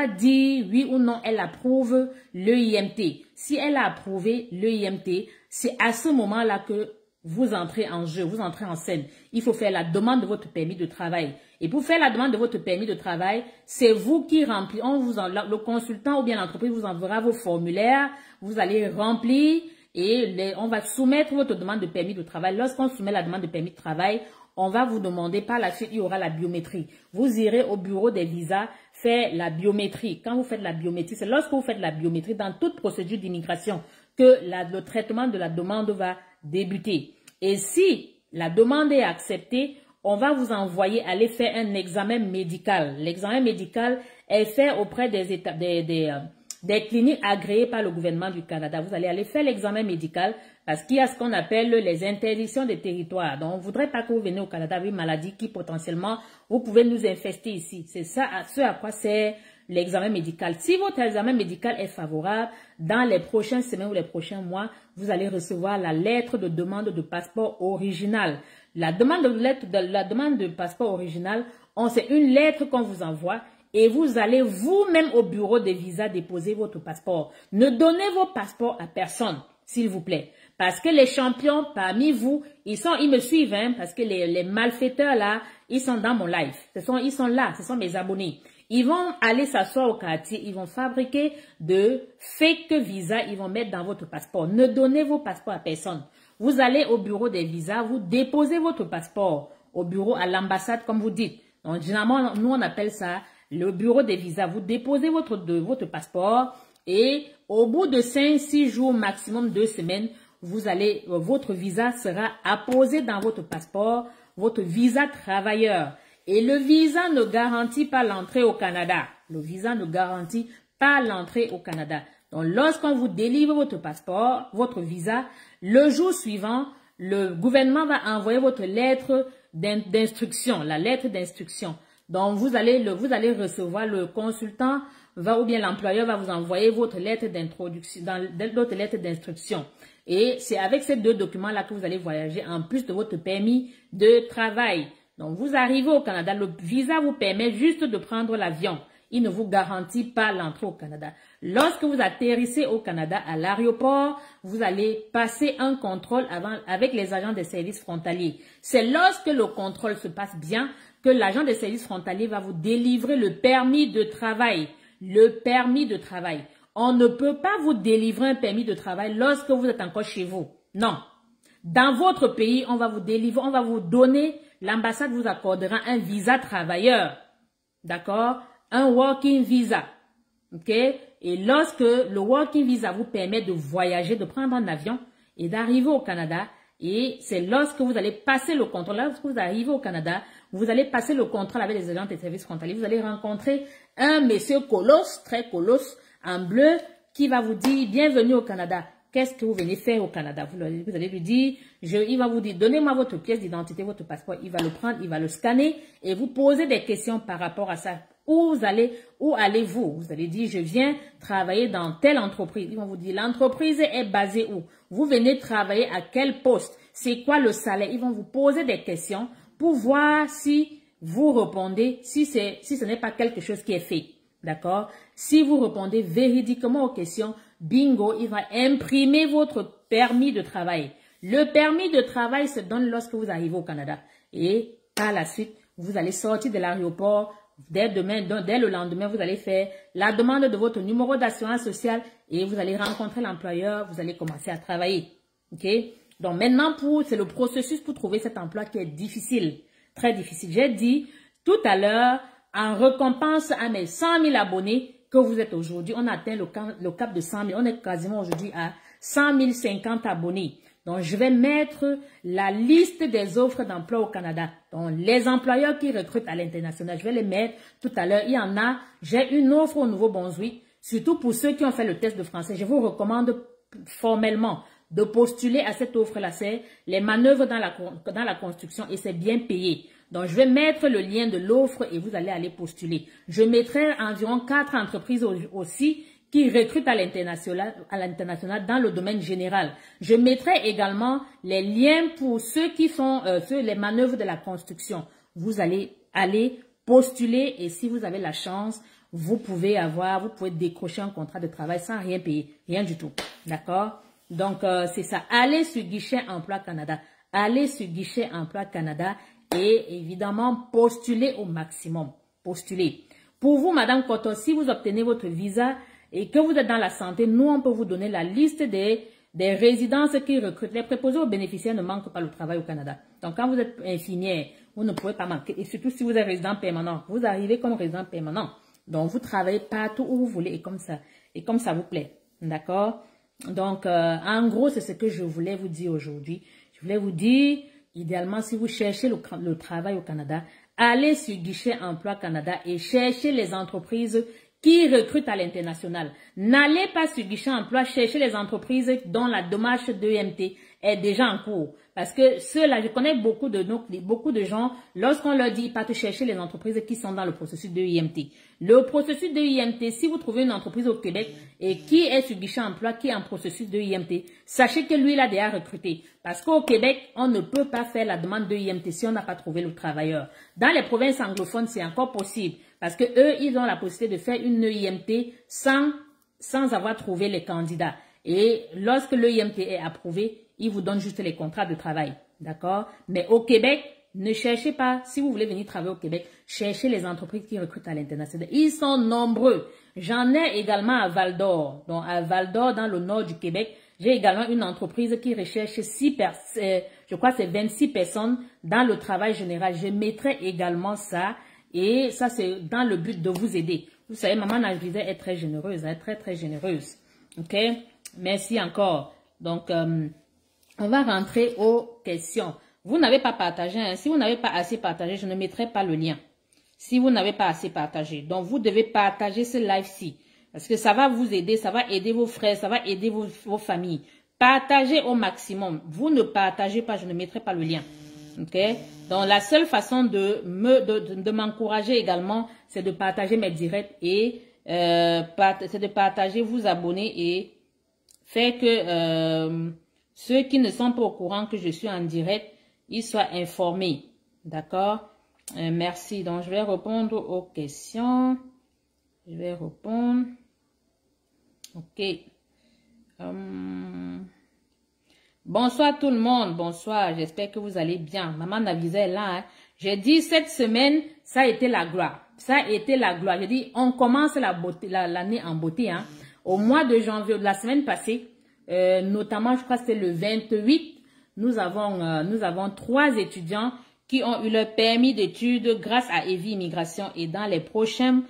dire oui ou non, elle approuve l'EIMT. Si elle a approuvé l'EIMT, c'est à ce moment-là que vous entrez en jeu, vous entrez en scène. Il faut faire la demande de votre permis de travail. Et pour faire la demande de votre permis de travail, c'est vous qui remplissez. Le consultant ou bien l'entreprise vous enverra vos formulaires. Vous allez remplir et on va soumettre votre demande de permis de travail. Lorsqu'on soumet la demande de permis de travail, on va vous demander par la suite, il y aura la biométrie. Vous irez au bureau des visas faire la biométrie. Quand vous faites la biométrie, c'est lorsque vous faites la biométrie dans toute procédure d'immigration que le traitement de la demande va débuter. Et si la demande est acceptée, on va vous envoyer aller faire un examen médical. L'examen médical est fait auprès des cliniques agréées par le gouvernement du Canada. Vous allez aller faire l'examen médical parce qu'il y a ce qu'on appelle les interdictions des territoires. Donc, on ne voudrait pas que vous veniez au Canada avec une maladie qui potentiellement, vous pouvez nous infester ici. C'est ça, ce à quoi sert l'examen médical. Si votre examen médical est favorable, dans les prochaines semaines ou les prochains mois, vous allez recevoir la lettre de demande de passeport original. La demande de passeport original, c'est une lettre qu'on vous envoie et vous allez vous-même au bureau des visas déposer votre passeport. Ne donnez vos passeports à personne, s'il vous plaît. Parce que les champions parmi vous, ils me suivent, hein, parce que les malfaiteurs là, ils sont dans mon live. Ils sont là, ce sont mes abonnés. Ils vont aller s'asseoir au quartier, ils vont fabriquer de fake visas, ils vont mettre dans votre passeport. Ne donnez vos passeports à personne. Vous allez au bureau des visas, vous déposez votre passeport au bureau, à l'ambassade, comme vous dites. Donc, généralement, nous, on appelle ça le bureau des visas. Vous déposez votre passeport et au bout de 5-6 jours, maximum 2 semaines, votre visa sera apposé dans votre passeport, votre visa travailleur. Et le visa ne garantit pas l'entrée au Canada. Le visa ne garantit pas l'entrée au Canada. Donc, lorsqu'on vous délivre votre passeport, votre visa, le jour suivant, le gouvernement va envoyer votre lettre d'instruction, la lettre d'instruction. Donc, vous allez recevoir, le consultant ou bien l'employeur va vous envoyer votre lettre d'instruction. Et c'est avec ces deux documents-là que vous allez voyager en plus de votre permis de travail. Donc, vous arrivez au Canada, le visa vous permet juste de prendre l'avion. Il ne vous garantit pas l'entrée au Canada. Lorsque vous atterrissez au Canada à l'aéroport, vous allez passer un contrôle avec les agents des services frontaliers. C'est lorsque le contrôle se passe bien que l'agent des services frontaliers va vous délivrer le permis de travail. Le permis de travail. On ne peut pas vous délivrer un permis de travail lorsque vous êtes encore chez vous. Non. Dans votre pays, on va vous donner, l'ambassade vous accordera un visa travailleur. D'accord? Un working visa. OK? Et lorsque le working visa vous permet de voyager, de prendre un avion et d'arriver au Canada, et c'est lorsque vous allez passer le contrôle, lorsque vous arrivez au Canada, vous allez passer le contrôle avec les agents des services frontaliers, vous allez rencontrer un monsieur colosse, très colosse, en bleu, qui va vous dire, bienvenue au Canada. Qu'est-ce que vous venez faire au Canada? Vous allez lui dire, il va vous dire, donnez-moi votre pièce d'identité, votre passeport. Il va le prendre, il va le scanner et vous poser des questions par rapport à ça. Où allez-vous? Vous allez dire, je viens travailler dans telle entreprise. Ils vont vous dire, l'entreprise est basée où? Vous venez travailler à quel poste? C'est quoi le salaire? Ils vont vous poser des questions pour voir si vous répondez si ce n'est pas quelque chose qui est fait. D'accord? Si vous répondez véridiquement aux questions, bingo, il va imprimer votre permis de travail. Le permis de travail se donne lorsque vous arrivez au Canada. Et par la suite, vous allez sortir de l'aéroport. Dès le lendemain, vous allez faire la demande de votre numéro d'assurance sociale et vous allez rencontrer l'employeur. Vous allez commencer à travailler. OK? Donc maintenant, c'est le processus pour trouver cet emploi qui est difficile. Très difficile. J'ai dit tout à l'heure, en récompense à mes 100 000 abonnés que vous êtes aujourd'hui, on a atteint le cap de 100 000. On est quasiment aujourd'hui à 100 050 abonnés. Donc, je vais mettre la liste des offres d'emploi au Canada. Donc, les employeurs qui recrutent à l'international, je vais les mettre tout à l'heure. Il y en a. J'ai une offre au Nouveau-Brunswick, surtout pour ceux qui ont fait le test de français. Je vous recommande formellement de postuler à cette offre-là. C'est les manœuvres dans la construction et c'est bien payé. Donc, je vais mettre le lien de l'offre et vous allez aller postuler. Je mettrai environ 4 entreprises aussi qui recrutent à l'international dans le domaine général. Je mettrai également les liens pour ceux qui font les manœuvres de la construction. Vous allez aller postuler et si vous avez la chance, vous pouvez décrocher un contrat de travail sans rien payer, rien du tout. D'accord? Donc, c'est ça. Allez sur Guichet Emploi Canada. Allez sur Guichet Emploi Canada et évidemment, postulez au maximum. Postulez. Pour vous, Madame Cotto, si vous obtenez votre visa et que vous êtes dans la santé, nous, on peut vous donner la liste des résidences qui recrutent. Les préposés aux bénéficiaires ne manquent pas le travail au Canada. Donc, quand vous êtes infirmière, vous ne pouvez pas manquer. Et surtout si vous êtes résident permanent. Vous arrivez comme résident permanent. Donc, vous travaillez partout où vous voulez et comme ça vous plaît. D'accord? Donc, en gros, c'est ce que je voulais vous dire aujourd'hui. Je voulais vous dire, idéalement, si vous cherchez le travail au Canada, allez sur Guichet Emploi Canada et cherchez les entreprises qui recrutent à l'international. N'allez pas sur Guichet Emploi, chercher les entreprises dont la démarche d'EMT est déjà en cours. Parce que ceux-là, je connais beaucoup de gens, lorsqu'on leur dit, ils partent chercher les entreprises qui sont dans le processus de IMT. Le processus de IMT, si vous trouvez une entreprise au Québec et qui est sur Guichet Emploi, qui est en processus de IMT, sachez que lui, il a déjà recruté. Parce qu'au Québec, on ne peut pas faire la demande de IMT si on n'a pas trouvé le travailleur. Dans les provinces anglophones, c'est encore possible. Parce que eux, ils ont la possibilité de faire une IMT sans avoir trouvé les candidats. Et lorsque le IMT est approuvé, ils vous donnent juste les contrats de travail. D'accord? Mais au Québec, ne cherchez pas, si vous voulez venir travailler au Québec, cherchez les entreprises qui recrutent à l'international. Ils sont nombreux. J'en ai également à Val-d'Or. Donc, à Val-d'Or, dans le nord du Québec, j'ai également une entreprise qui recherche 26 personnes dans le travail général. Je mettrai également ça. Et ça, c'est dans le but de vous aider. Vous savez, Maman Navisa est très généreuse, elle est très, très généreuse. OK? Merci encore. Donc, on va rentrer aux questions. Vous n'avez pas partagé. Hein? Si vous n'avez pas assez partagé, je ne mettrai pas le lien. Si vous n'avez pas assez partagé. Donc, vous devez partager ce live-ci. Parce que ça va vous aider, ça va aider vos frères, ça va aider vos familles. Partagez au maximum. Vous ne partagez pas, je ne mettrai pas le lien. OK? Donc, la seule façon de m'encourager également, c'est de partager mes directs et c'est de partager, vous abonner et faire que ceux qui ne sont pas au courant que je suis en direct, ils soient informés. D'accord? Merci. Donc, je vais répondre aux questions. Je vais répondre. OK. Bonsoir tout le monde, bonsoir, j'espère que vous allez bien. Maman Navisa est là. Hein. J'ai dit cette semaine, ça a été la gloire. Ça a été la gloire. J'ai dit, on commence l'année en beauté. Hein. Au mois de janvier, la semaine passée, notamment, je crois que c'était le 28, nous avons 3 étudiants qui ont eu leur permis d'études grâce à Evie Immigration. Et dans les prochaines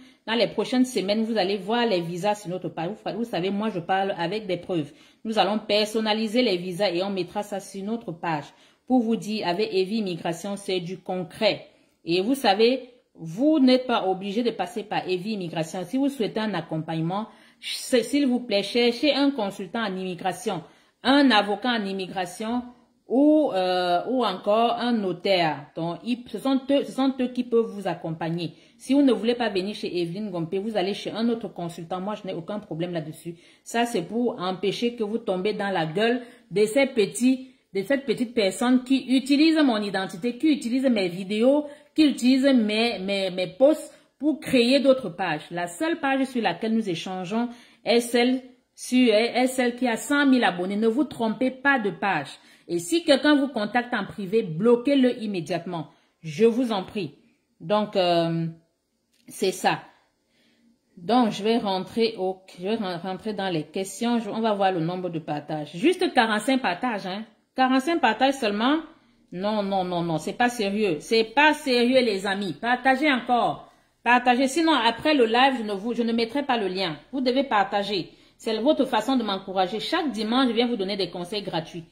semaines, vous allez voir les visas sur notre page. Vous savez, moi, je parle avec des preuves. Nous allons personnaliser les visas et on mettra ça sur notre page. Pour vous dire, avec Evie Immigration, c'est du concret. Et vous savez, vous n'êtes pas obligé de passer par Evie Immigration. Si vous souhaitez un accompagnement, s'il vous plaît, cherchez un consultant en immigration, un avocat en immigration ou encore un notaire. Donc, ce sont eux qui peuvent vous accompagner. Si vous ne voulez pas venir chez Evelyne Gompé, vous allez chez un autre consultant. Moi, je n'ai aucun problème là-dessus. Ça, c'est pour empêcher que vous tombez dans la gueule de ces petits cette petite personne qui utilise mon identité, qui utilise mes vidéos, qui utilise mes posts pour créer d'autres pages. La seule page sur laquelle nous échangeons est celle qui a 100 000 abonnés. Ne vous trompez pas de page. Et si quelqu'un vous contacte en privé, bloquez-le immédiatement. Je vous en prie. Donc, c'est ça. Donc, je vais rentrer dans les questions. On va voir le nombre de partages. Juste 45 partages, hein. 45 partages seulement. Non, non, non, non. C'est pas sérieux. C'est pas sérieux, les amis. Partagez encore. Partagez. Sinon, après le live, je ne mettrai pas le lien. Vous devez partager. C'est votre façon de m'encourager. Chaque dimanche, je viens vous donner des conseils gratuits.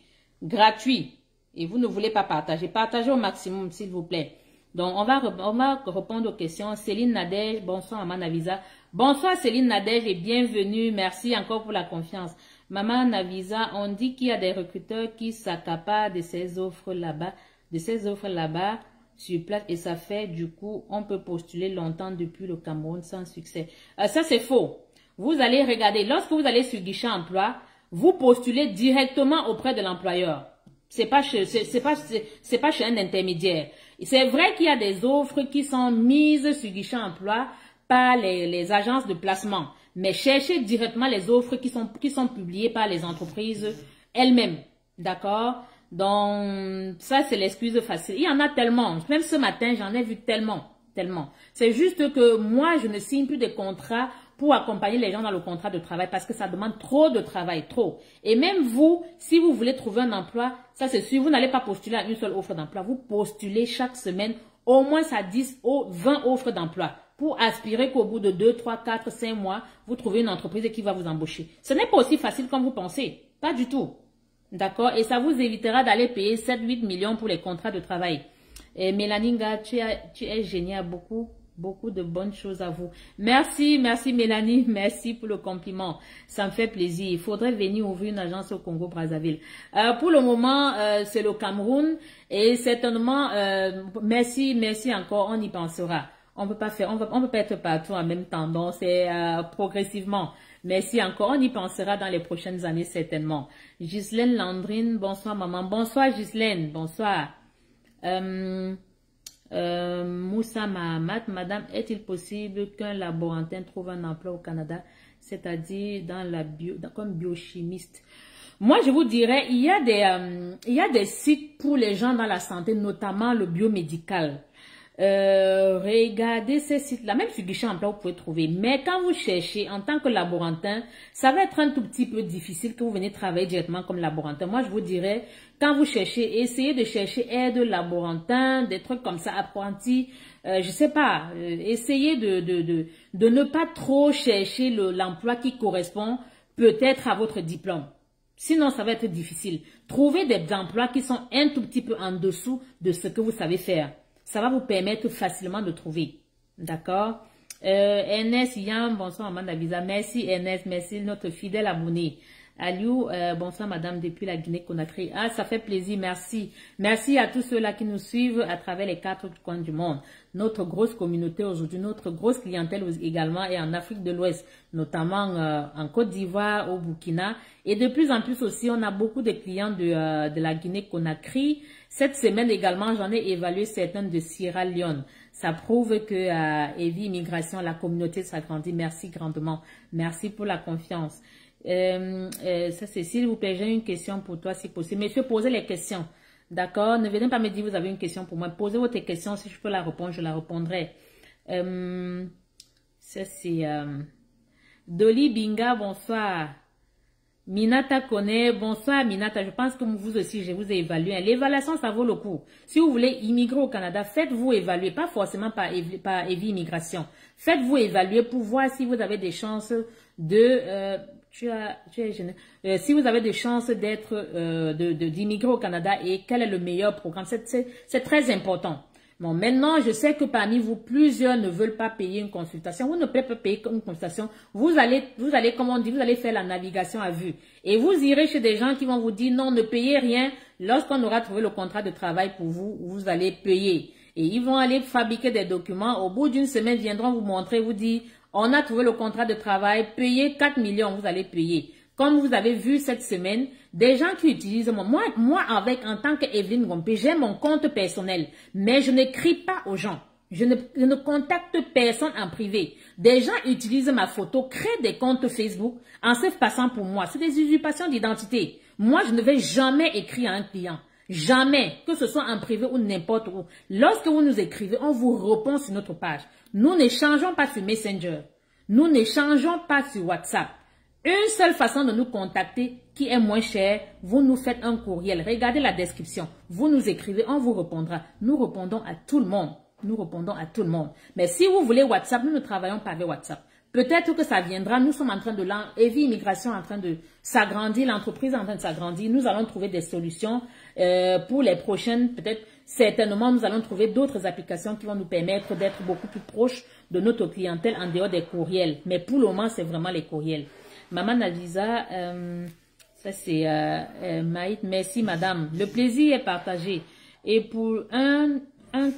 Gratuits. Et vous ne voulez pas partager. Partagez au maximum, s'il vous plaît. Donc, on va répondre aux questions. Céline Nadège, bonsoir Maman Navisa. Bonsoir Céline Nadège et bienvenue. Merci encore pour la confiance. Maman Navisa, on dit qu'il y a des recruteurs qui s'accaparent de ces offres là-bas, sur place et ça fait du coup, on peut postuler longtemps depuis le Cameroun sans succès. Ça c'est faux. Vous allez regarder, lorsque vous allez sur Guichet Emploi, vous postulez directement auprès de l'employeur. C'est pas chez un intermédiaire. C'est vrai qu'il y a des offres qui sont mises sur Guichet Emploi par les agences de placement. Mais cherchez directement les offres qui sont publiées par les entreprises elles-mêmes. D'accord? Donc, ça, c'est l'excuse facile. Il y en a tellement. Même ce matin, j'en ai vu tellement. C'est juste que moi, je ne signe plus de contrats pour accompagner les gens dans le contrat de travail parce que ça demande trop de travail, trop. Et même vous, si vous voulez trouver un emploi, ça c'est sûr, vous n'allez pas postuler à une seule offre d'emploi. Vous postulez chaque semaine au moins à 10 ou 20 offres d'emploi pour aspirer qu'au bout de 2, 3, 4, 5 mois, vous trouvez une entreprise qui va vous embaucher. Ce n'est pas aussi facile comme vous pensez. Pas du tout. D'accord? Et ça vous évitera d'aller payer 7, 8 millions pour les contrats de travail. Et Mélanie, tu es géniale, beaucoup de bonnes choses à vous. Merci Mélanie, merci pour le compliment. Ça me fait plaisir. Il faudrait venir ouvrir une agence au Congo-Brazzaville. Pour le moment, c'est le Cameroun et certainement, merci encore, on y pensera. On peut pas être partout en même temps, donc c'est progressivement. Merci encore, on y pensera dans les prochaines années certainement. Ghislaine Landrine, bonsoir maman. Bonsoir Ghislaine, bonsoir. Moussa Mahamat, madame, est-il possible qu'un laborantin trouve un emploi au Canada, c'est-à-dire comme biochimiste? Moi, je vous dirais, il y a des sites pour les gens dans la santé, notamment le biomédical. Regardez ces sites-là, même sur Guichet Emploi, vous pouvez trouver. Mais quand vous cherchez en tant que laborantin, ça va être un tout petit peu difficile que vous venez travailler directement comme laborantin. Moi, je vous dirais, quand vous cherchez, essayez de chercher aide laborantin, des trucs comme ça, apprenti, je sais pas, essayez de ne pas trop chercher l'emploi qui correspond peut-être à votre diplôme. Sinon, ça va être difficile. Trouvez des emplois qui sont un tout petit peu en dessous de ce que vous savez faire. Ça va vous permettre facilement de trouver. D'accord? Ernest Yam, bonsoir Maman Navisa. Merci Ernest, merci notre fidèle abonné. Aliou, bonsoir madame depuis la Guinée-Conakry. Ah, ça fait plaisir, merci. Merci à tous ceux-là qui nous suivent à travers les 4 coins du monde. Notre grosse communauté aujourd'hui, notre grosse clientèle également est en Afrique de l'Ouest, notamment en Côte d'Ivoire, au Burkina. Et de plus en plus aussi, on a beaucoup de clients de la Guinée-Conakry. Cette semaine également, j'en ai évalué certains de Sierra Leone. Ça prouve que Evi Immigration, la communauté s'agrandit. Merci grandement. Merci pour la confiance. Ça c'est s'il vous plaît, j'ai une question pour toi si possible. Messieurs, posez les questions. D'accord? Ne venez pas me dire vous avez une question pour moi. Posez votre question. Si je peux la répondre, je la répondrai. Ça c'est Dolly Binga, bonsoir. Minata connaît, bonsoir Minata, je pense que vous aussi, je vous ai évalué. L'évaluation, ça vaut le coup. Si vous voulez immigrer au Canada, faites-vous évaluer, pas forcément par Evi Immigration. Faites-vous évaluer pour voir si vous avez des chances de... si vous avez des chances d'immigrer au Canada et quel est le meilleur programme. C'est très important. Bon, maintenant, je sais que parmi vous, plusieurs ne veulent pas payer une consultation. Vous ne pouvez pas payer une consultation. Vous allez, comme on dit, vous allez faire la navigation à vue. Et vous irez chez des gens qui vont vous dire, non, ne payez rien. Lorsqu'on aura trouvé le contrat de travail pour vous, vous allez payer. Et ils vont aller fabriquer des documents. Au bout d'une semaine, ils viendront vous montrer, vous dire, on a trouvé le contrat de travail, payez 4 millions, vous allez payer. Comme vous avez vu cette semaine, des gens qui utilisent moi en tant qu'Evelyne Gompé, j'ai mon compte personnel, mais je n'écris pas aux gens. Je ne contacte personne en privé. Des gens utilisent ma photo, créent des comptes Facebook en se passant pour moi. C'est des usurpations d'identité. Moi, je ne vais jamais écrire à un client. Jamais, que ce soit en privé ou n'importe où. Lorsque vous nous écrivez, on vous répond sur notre page. Nous n'échangeons pas sur Messenger. Nous n'échangeons pas sur WhatsApp. Une seule façon de nous contacter qui est moins chère, vous nous faites un courriel. Regardez la description. Vous nous écrivez, on vous répondra. Nous répondons à tout le monde. Nous répondons à tout le monde. Mais si vous voulez WhatsApp, nous ne travaillons pas avec WhatsApp. Peut-être que ça viendra. Nous sommes en train de Evie Immigration en train de s'agrandir. L'entreprise est en train de s'agrandir. Nous allons trouver des solutions pour les prochaines. Peut-être, certainement, nous allons trouver d'autres applications qui vont nous permettre d'être beaucoup plus proches de notre clientèle en dehors des courriels. Mais pour le moment, c'est vraiment les courriels. Maman Navisa, ça c'est Maït. Merci madame. Le plaisir est partagé. Et pour un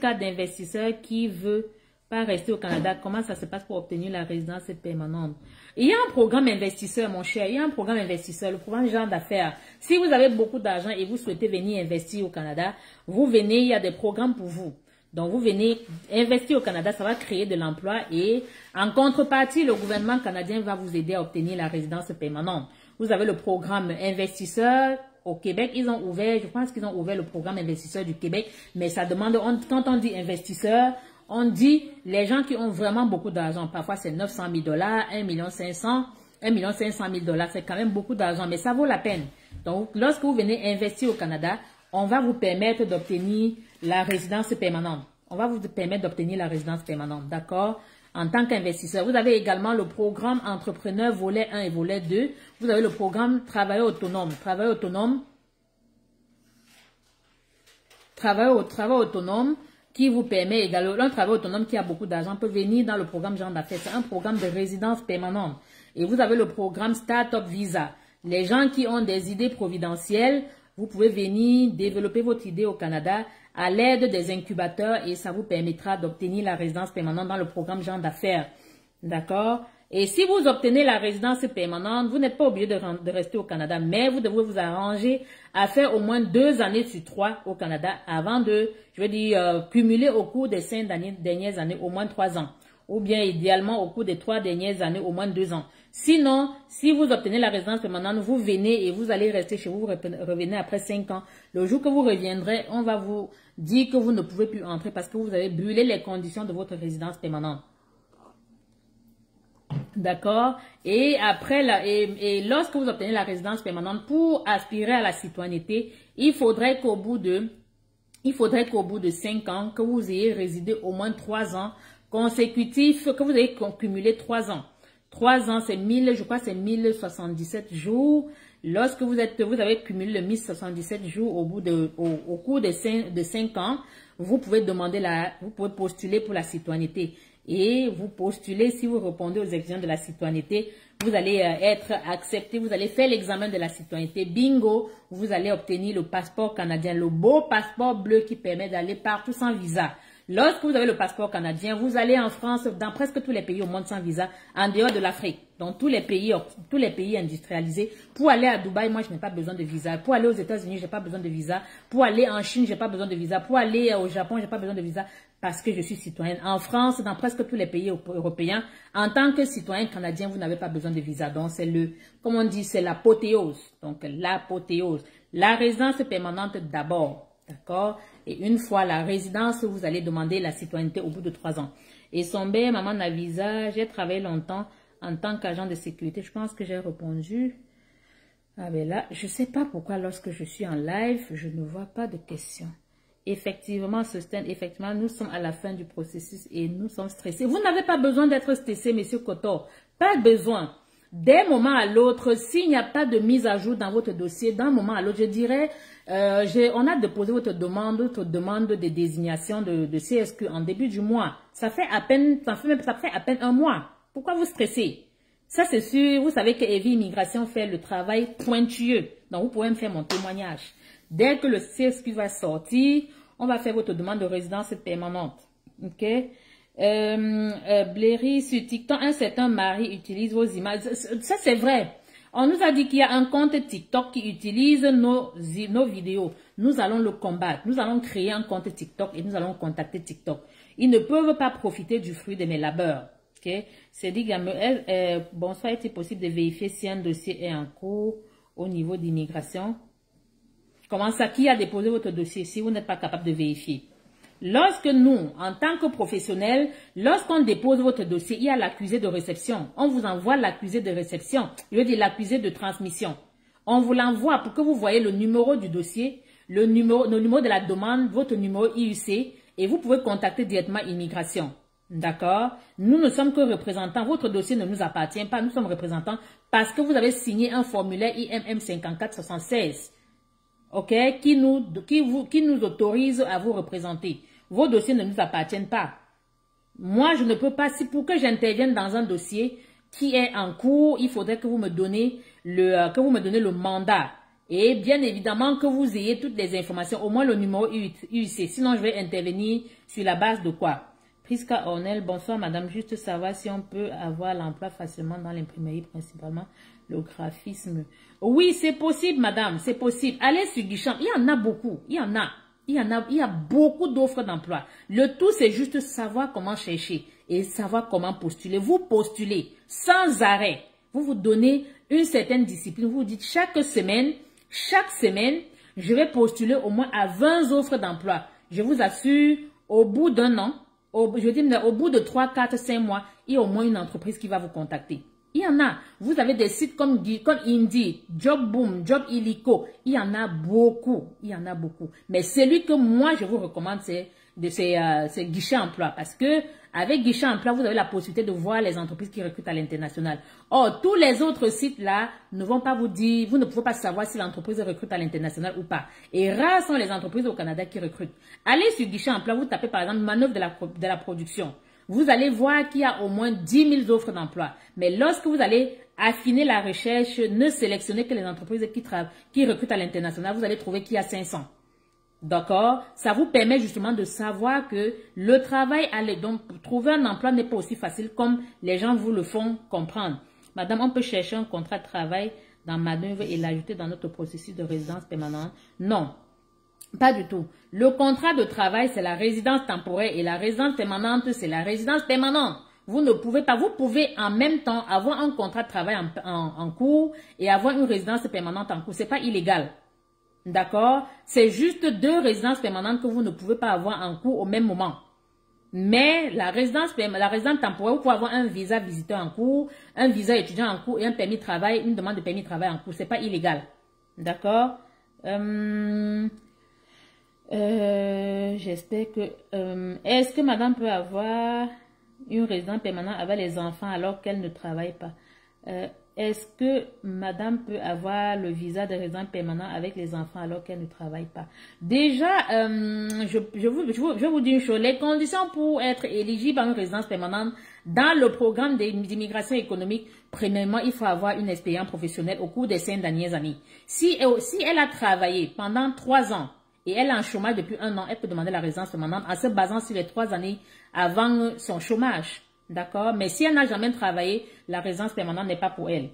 cas d'investisseur qui veut pas rester au Canada, comment ça se passe pour obtenir la résidence permanente? Il y a un programme investisseur, mon cher. Il y a un programme investisseur, le programme genre d'affaires. Si vous avez beaucoup d'argent et vous souhaitez venir investir au Canada, vous venez, il y a des programmes pour vous. Donc, vous venez investir au Canada, ça va créer de l'emploi et en contrepartie, le gouvernement canadien va vous aider à obtenir la résidence permanente. Vous avez le programme investisseur. Au Québec, ils ont ouvert, je pense qu'ils ont ouvert le programme investisseur du Québec, mais ça demande, quand on dit investisseur, on dit les gens qui ont vraiment beaucoup d'argent. Parfois, c'est 900 000 $, 1 500 000, 1 500 000 $, c'est quand même beaucoup d'argent, mais ça vaut la peine. Donc, lorsque vous venez investir au Canada, on va vous permettre d'obtenir la résidence permanente. On va vous permettre d'obtenir la résidence permanente, d'accord? En tant qu'investisseur, vous avez également le programme entrepreneur volet 1 et volet 2. Vous avez le programme travailleur autonome. Travailleur autonome qui vous permet également, un travailleur autonome qui a beaucoup d'argent peut venir dans le programme genre d'affaires. C'est un programme de résidence permanente. Et vous avez le programme Startup Visa. Les gens qui ont des idées providentielles, vous pouvez venir développer votre idée au Canada à l'aide des incubateurs et ça vous permettra d'obtenir la résidence permanente dans le programme genre d'affaires. D'accord? Et si vous obtenez la résidence permanente, vous n'êtes pas obligé de rester au Canada, mais vous devez vous arranger à faire au moins 2 années sur 3 au Canada avant de, je veux dire, cumuler au cours des 5 dernières années au moins 3 ans. Ou bien idéalement au cours des 3 dernières années au moins 2 ans. Sinon, si vous obtenez la résidence permanente, vous venez et vous allez rester chez vous, vous revenez après 5 ans. Le jour que vous reviendrez, on va vous dire que vous ne pouvez plus entrer parce que vous avez brûlé les conditions de votre résidence permanente. D'accord? Et après, et lorsque vous obtenez la résidence permanente, pour aspirer à la citoyenneté, il faudrait qu'au bout de 5 ans, que vous ayez résidé au moins 3 ans consécutifs, que vous ayez cumulé 3 ans. 3 ans, c'est 1000, je crois c'est 1077 jours. Lorsque vous avez cumulé le 1077 jours au cours de 5 ans, vous pouvez vous pouvez postuler pour la citoyenneté. Et vous postulez, si vous répondez aux exigences de la citoyenneté, vous allez être accepté, vous allez faire l'examen de la citoyenneté. Bingo, vous allez obtenir le passeport canadien, le beau passeport bleu qui permet d'aller partout sans visa. Lorsque vous avez le passeport canadien, vous allez en France, dans presque tous les pays au monde sans visa, en dehors de l'Afrique. Donc tous les pays industrialisés. Pour aller à Dubaï, moi je n'ai pas besoin de visa. Pour aller aux États-Unis, je n'ai pas besoin de visa. Pour aller en Chine, je n'ai pas besoin de visa. Pour aller au Japon, je n'ai pas besoin de visa parce que je suis citoyenne. En France, dans presque tous les pays européens, en tant que citoyen canadien, vous n'avez pas besoin de visa. Donc c'est comme on dit, c'est l'apothéose. Donc l'apothéose. La résidence permanente d'abord. D'accord? Et une fois la résidence, vous allez demander la citoyenneté au bout de 3 ans. Et Sombe, maman Navisa, j'ai travaillé longtemps en tant qu'agent de sécurité. Je pense que j'ai répondu. Ah ben là, je ne sais pas pourquoi lorsque je suis en live, je ne vois pas de questions. Effectivement, effectivement, nous sommes à la fin du processus et nous sommes stressés. Vous n'avez pas besoin d'être stressé, monsieur Kotor. Pas besoin. D'un moment à l'autre, s'il n'y a pas de mise à jour dans votre dossier, d'un moment à l'autre, je dirais, on a déposé votre demande de désignation de CSQ en début du mois. Ça fait à peine 1 mois. Pourquoi vous stressez? Ça, c'est sûr. Vous savez que Evie Immigration fait le travail pointueux. Donc, vous pouvez me faire mon témoignage. Dès que le CSQ va sortir, on va faire votre demande de résidence permanente. OK? Blairy sur TikTok, un certain mari utilise vos images. Ça, c'est vrai. On nous a dit qu'il y a un compte TikTok qui utilise nos vidéos. Nous allons le combattre. Nous allons créer un compte TikTok et nous allons contacter TikTok. Ils ne peuvent pas profiter du fruit de mes labeurs. Okay? C'est dit, bonsoir, est-il possible de vérifier si un dossier est en cours au niveau d'immigration? Comment ça? Qui a déposé votre dossier si vous n'êtes pas capable de vérifier? Lorsque nous, en tant que professionnels, lorsqu'on dépose votre dossier, il y a l'accusé de réception. On vous envoie l'accusé de réception. Je veux dire l'accusé de transmission. On vous l'envoie pour que vous voyez le numéro du dossier, le numéro de la demande, votre numéro IUC, et vous pouvez contacter directement immigration. D'accord? Nous ne sommes que représentants. Votre dossier ne nous appartient pas. Nous sommes représentants parce que vous avez signé un formulaire IMM 5476. OK? Qui nous autorise à vous représenter. Vos dossiers ne nous appartiennent pas. Moi, je ne peux pas, si pour que j'intervienne dans un dossier qui est en cours, il faudrait que vous me donnez le mandat. Et bien évidemment que vous ayez toutes les informations, au moins le numéro UIC. Sinon, je vais intervenir sur la base de quoi? Prisca Ornel, bonsoir madame, juste savoir si on peut avoir l'emploi facilement dans l'imprimerie, principalement le graphisme. Oui, c'est possible madame, c'est possible. Allez sur Guicham, il y en a beaucoup, il y a beaucoup d'offres d'emploi. Le tout, c'est juste savoir comment chercher et savoir comment postuler. Vous postulez sans arrêt. Vous vous donnez une certaine discipline. Vous vous dites chaque semaine, je vais postuler au moins à 20 offres d'emploi. Je vous assure, au bout d'un an, au bout de 3, 4, 5 mois, il y a au moins une entreprise qui va vous contacter. Il y en a. Vous avez des sites comme Indeed, Job Boom, Job Illico. Il y en a beaucoup. Il y en a beaucoup. Mais celui que moi, je vous recommande, c'est Guichet Emploi. Parce que avec Guichet Emploi, vous avez la possibilité de voir les entreprises qui recrutent à l'international. Or, tous les autres sites-là ne vont pas vous dire, vous ne pouvez pas savoir si l'entreprise recrute à l'international ou pas. Et rares sont les entreprises au Canada qui recrutent. Allez sur Guichet Emploi, vous tapez par exemple manœuvre de la production. Vous allez voir qu'il y a au moins 10 000 offres d'emploi. Mais lorsque vous allez affiner la recherche, ne sélectionnez que les entreprises qui recrutent à l'international, vous allez trouver qu'il y a 500. D'accord? Ça vous permet justement de savoir que le travail, donc trouver un emploi n'est pas aussi facile comme les gens vous le font comprendre. Madame, on peut chercher un contrat de travail dans manœuvre et l'ajouter dans notre processus de résidence permanente? Non. Pas du tout. Le contrat de travail, c'est la résidence temporaire et la résidence permanente, c'est la résidence permanente. Vous ne pouvez pas, vous pouvez en même temps avoir un contrat de travail en cours et avoir une résidence permanente en cours. C'est pas illégal. D'accord? C'est juste 2 résidences permanentes que vous ne pouvez pas avoir en cours au même moment. Mais la résidence temporaire, vous pouvez avoir un visa visiteur en cours, un visa étudiant en cours et un permis de travail, une demande de permis de travail en cours. C'est pas illégal. D'accord? J'espère que... est-ce que madame peut avoir une résidence permanente avec les enfants alors qu'elle ne travaille pas? Est-ce que madame peut avoir le visa de résidence permanent avec les enfants alors qu'elle ne travaille pas? Déjà, je vous dis une chose. Les conditions pour être éligible à une résidence permanente dans le programme d'immigration économique, premièrement, il faut avoir une expérience professionnelle au cours des 5 dernières années. Si elle a travaillé pendant 3 ans, et elle est en chômage depuis 1 an, elle peut demander la résidence permanente en se basant sur les 3 années avant son chômage. D'accord? Mais si elle n'a jamais travaillé, la résidence permanente n'est pas pour elle.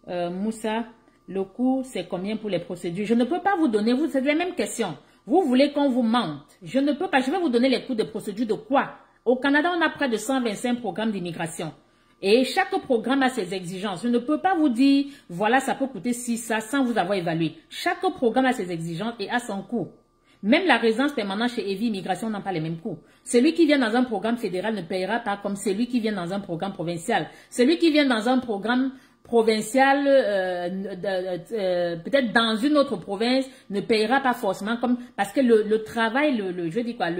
Moussa, le coût, c'est combien pour les procédures? Je ne peux pas vous donner, c'est les mêmes questions. Vous voulez qu'on vous mente? Je ne peux pas, je vais vous donner les coûts de procédure de quoi? Au Canada, on a près de 125 programmes d'immigration. Et chaque programme a ses exigences. Je ne peux pas vous dire, voilà, ça peut coûter 6, ça, sans vous avoir évalué. Chaque programme a ses exigences et a son coût. Même la résidence permanente chez EVI Immigration n'a pas les mêmes coûts. Celui qui vient dans un programme fédéral ne payera pas comme celui qui vient dans un programme provincial. Celui qui vient dans un programme provincial, peut-être dans une autre province, ne payera pas forcément comme... Parce que le travail, je dis quoi,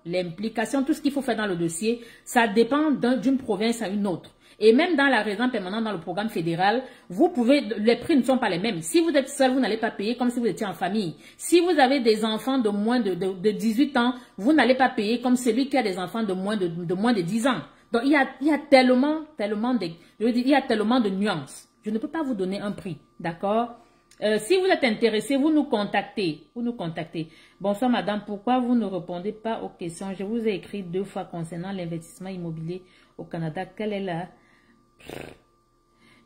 l'implication, tout ce qu'il faut faire dans le dossier, ça dépend d'une province à une autre. Et même dans la résidence permanente, dans le programme fédéral, les prix ne sont pas les mêmes. Si vous êtes seul, vous n'allez pas payer comme si vous étiez en famille. Si vous avez des enfants de moins de 18 ans, vous n'allez pas payer comme celui qui a des enfants de moins de 10 ans. Donc, il y a tellement de nuances. Je ne peux pas vous donner un prix, d'accord? Si vous êtes intéressé, vous nous contactez. Bonsoir madame, pourquoi vous ne répondez pas aux questions? Je vous ai écrit 2 fois concernant l'investissement immobilier au Canada. Quelle est la...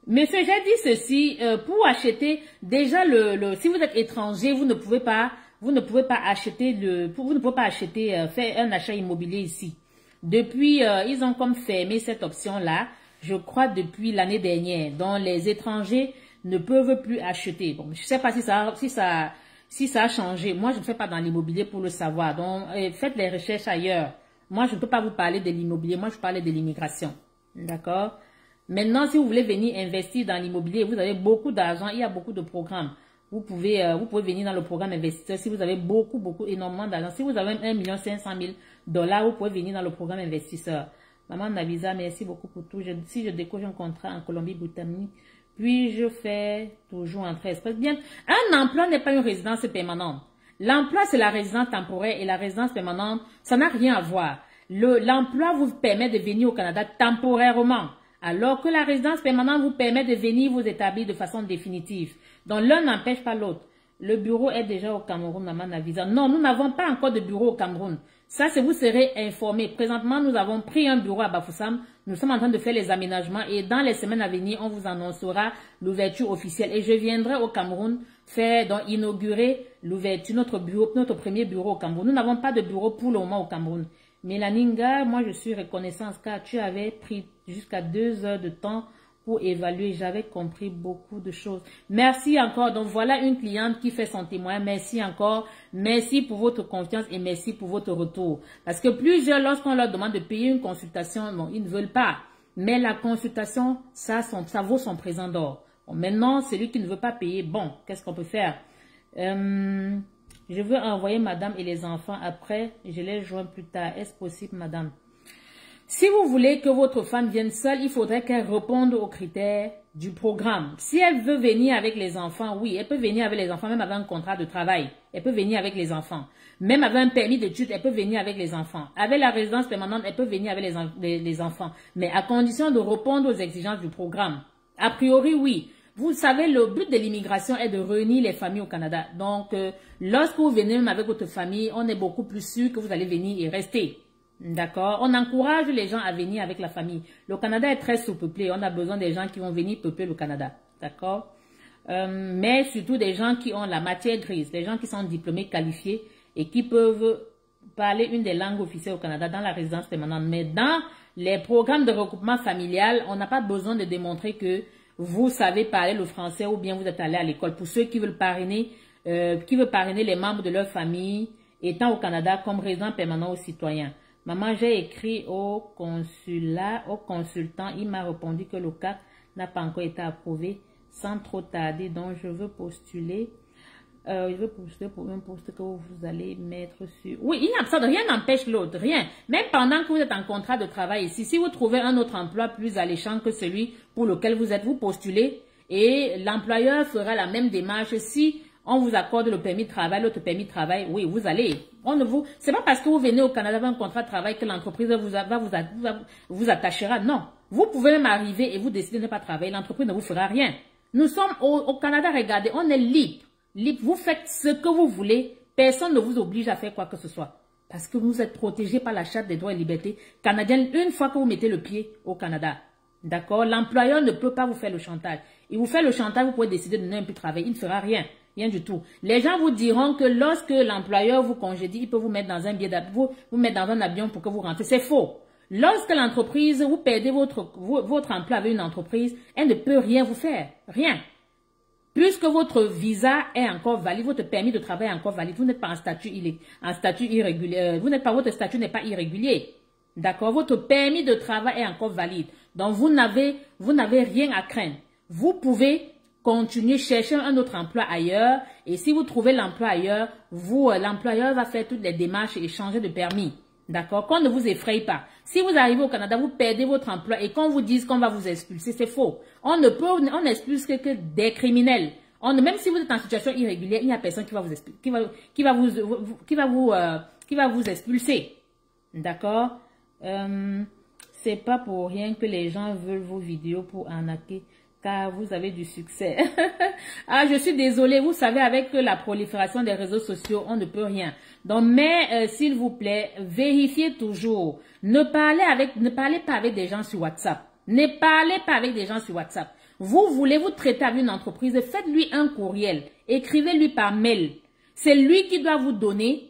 Monsieur, j'ai dit ceci, pour acheter, déjà, si vous êtes étranger, vous ne pouvez pas acheter, faire un achat immobilier ici. Depuis, ils ont comme fermé cette option-là, je crois depuis l'année dernière. Donc, les étrangers ne peuvent plus acheter. Bon, je ne sais pas si ça a changé. Moi, je ne fais pas dans l'immobilier pour le savoir. Donc, faites les recherches ailleurs. Moi, je ne peux pas vous parler de l'immobilier. Moi, je parlais de l'immigration. D'accord? Maintenant, si vous voulez venir investir dans l'immobilier, vous avez beaucoup d'argent, il y a beaucoup de programmes. Vous pouvez venir dans le programme investisseur si vous avez énormément d'argent. Si vous avez 1,5 million $, vous pouvez venir dans le programme investisseur. Maman Navisa, merci beaucoup pour tout. Si je décoche un contrat en Colombie-Britannique, puis je fais toujours entrer express. Bien, un emploi n'est pas une résidence permanente. L'emploi, c'est la résidence temporaire et la résidence permanente, ça n'a rien à voir. L'emploi vous permet de venir au Canada temporairement, alors que la résidence permanente vous permet de venir vous établir de façon définitive. Donc, l'un n'empêche pas l'autre. Le bureau est déjà au Cameroun, Maman Navisa. Non, nous n'avons pas encore de bureau au Cameroun. Ça, c'est vous serez informés. Présentement, nous avons pris un bureau à Bafoussam. Nous sommes en train de faire les aménagements et dans les semaines à venir, on vous annoncera l'ouverture officielle. Et je viendrai au Cameroun inaugurer l'ouverture, notre premier bureau au Cameroun. Nous n'avons pas de bureau pour le moment au Cameroun. Mélaninga, moi je suis reconnaissante car tu avais pris jusqu'à 2 heures de temps pour évaluer. J'avais compris beaucoup de choses. Merci encore. Donc voilà une cliente qui fait son témoin. Merci encore. Merci pour votre confiance et merci pour votre retour. Parce que plusieurs, lorsqu'on leur demande de payer une consultation, non, ils ne veulent pas. Mais la consultation, ça vaut son présent d'or. Bon, maintenant, celui qui ne veut pas payer, bon, qu'est-ce qu'on peut faire? Je veux envoyer madame et les enfants après. Je les joins plus tard. Est-ce possible, madame? Si vous voulez que votre femme vienne seule, il faudrait qu'elle réponde aux critères du programme. Si elle veut venir avec les enfants, oui, elle peut venir avec les enfants, même avec un contrat de travail. Elle peut venir avec les enfants. Même avec un permis d'études, elle peut venir avec les enfants. Avec la résidence permanente, elle peut venir avec les enfants. Mais à condition de répondre aux exigences du programme. A priori, oui. Vous savez, le but de l'immigration est de réunir les familles au Canada. Donc, lorsque vous venez même avec votre famille, on est beaucoup plus sûr que vous allez venir et rester. D'accord? On encourage les gens à venir avec la famille. Le Canada est très sous-peuplé. On a besoin des gens qui vont venir peupler le Canada. D'accord? Mais surtout des gens qui ont la matière grise, des gens qui sont diplômés, qualifiés et qui peuvent parler une des langues officielles au Canada dans la résidence permanente. Mais dans les programmes de regroupement familial, on n'a pas besoin de démontrer que vous savez parler le français ou bien vous êtes allé à l'école. Pour ceux qui veulent parrainer les membres de leur famille étant au Canada comme résident permanent ou citoyen. Maman, j'ai écrit au consultant, il m'a répondu que le cas n'a pas encore été approuvé sans trop tarder, donc je veux postuler. Je veux postuler pour un poste que vous allez mettre sur... Oui, il n'y a absolument rien n'empêche l'autre, rien. Même pendant que vous êtes en contrat de travail ici, si vous trouvez un autre emploi plus alléchant que celui pour lequel vous êtes, vous postulez et l'employeur fera la même démarche si... on vous accorde le permis de travail, l'autre permis de travail, oui, vous allez. C'est pas parce que vous venez au Canada avec un contrat de travail que l'entreprise vous attachera. Non. Vous pouvez même arriver et vous décider de ne pas travailler. L'entreprise ne vous fera rien. Nous sommes au Canada, regardez, on est libre. Libre. Vous faites ce que vous voulez. Personne ne vous oblige à faire quoi que ce soit. Parce que vous êtes protégé par la Charte des droits et libertés canadienne une fois que vous mettez le pied au Canada. D'accord? L'employeur ne peut pas vous faire le chantage. Il vous fait le chantage, vous pouvez décider de ne plus travailler. Il ne fera rien. Rien du tout. Les gens vous diront que lorsque l'employeur vous congédie, il peut vous mettre dans un billet d'avion, vous mettre dans un avion pour que vous rentrez. C'est faux. Lorsque l'entreprise, vous perdez votre emploi avec une entreprise, elle ne peut rien vous faire. Rien. Puisque votre visa est encore valide, votre permis de travail est encore valide, vous n'êtes pas en statut irrégulier, votre statut n'est pas irrégulier. D'accord? Votre permis de travail est encore valide. Donc, vous n'avez rien à craindre. Vous pouvez continuez, cherchez un autre emploi ailleurs et si vous trouvez l'emploi ailleurs, l'employeur va faire toutes les démarches et changer de permis. D'accord? Qu'on ne vous effraie pas. Si vous arrivez au Canada, vous perdez votre emploi et qu'on vous dise qu'on va vous expulser, c'est faux. On n'expulse que des criminels. Même si vous êtes en situation irrégulière, il n'y a personne qui va vous expulser, qui va vous expulser. D'accord? C'est pas pour rien que les gens veulent vos vidéos pour arnaquer. Car vous avez du succès. Ah, je suis désolée. Vous savez, avec la prolifération des réseaux sociaux, on ne peut rien. Donc, mais s'il vous plaît, vérifiez toujours. Ne parlez pas avec des gens sur WhatsApp. Ne parlez pas avec des gens sur WhatsApp. Vous voulez vous traiter avec une entreprise, faites-lui un courriel. Écrivez-lui par mail. C'est lui qui doit vous donner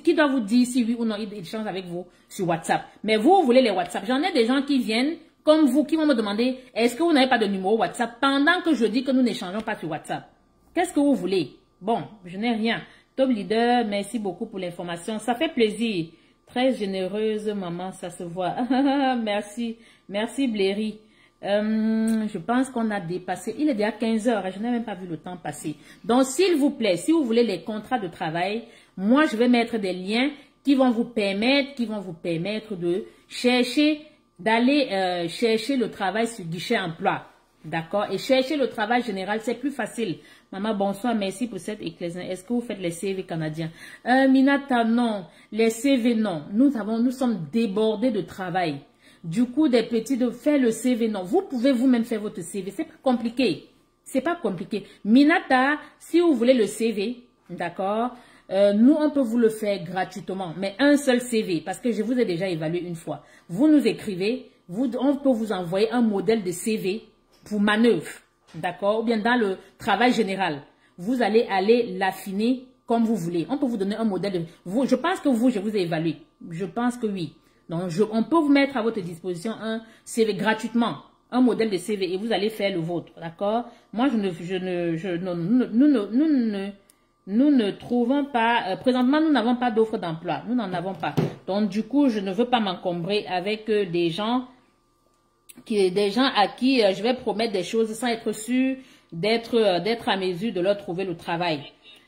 qui doit vous dire si oui ou non il change avec vous sur WhatsApp. Mais vous voulez les WhatsApp. J'en ai des gens qui viennent comme vous, qui vont me demander, est-ce que vous n'avez pas de numéro WhatsApp pendant que je dis que nous n'échangeons pas sur WhatsApp? Qu'est-ce que vous voulez? Bon, je n'ai rien. Top leader, merci beaucoup pour l'information. Ça fait plaisir. Très généreuse, maman, ça se voit. Merci. Merci, Bléry. Je pense qu'on a dépassé. Il est déjà 15 heures. Je n'ai même pas vu le temps passer. Donc, s'il vous plaît, si vous voulez les contrats de travail, moi, je vais mettre des liens qui vont vous permettre de chercher, d'aller chercher le travail sur guichet emploi. D'accord? Et chercher le travail général, c'est plus facile. Maman, bonsoir, merci pour cette éclaircie. Est-ce que vous faites les CV canadiens? Minata, non. Les CV, non. Nous sommes débordés de travail. Du coup, des petits de faire le CV, non. Vous pouvez vous-même faire votre CV. C'est pas compliqué. C'est pas compliqué. Minata, si vous voulez le CV, d'accord, nous, on peut vous le faire gratuitement. Mais un seul CV, parce que je vous ai déjà évalué une fois. Vous nous écrivez, on peut vous envoyer un modèle de CV pour manœuvre. D'accord? Ou bien dans le travail général. Vous allez l'affiner comme vous voulez. On peut vous donner un modèle. Je pense que je vous ai évalué. Je pense que oui. Donc, on peut vous mettre à votre disposition un CV gratuitement. Un modèle de CV et vous allez faire le vôtre. D'accord? Moi, nous ne trouvons pas, présentement, nous n'avons pas d'offre d'emploi. Nous n'en avons pas. Donc, du coup, je ne veux pas m'encombrer avec des gens à qui je vais promettre des choses sans être sûr d'être à mesure de leur trouver le travail.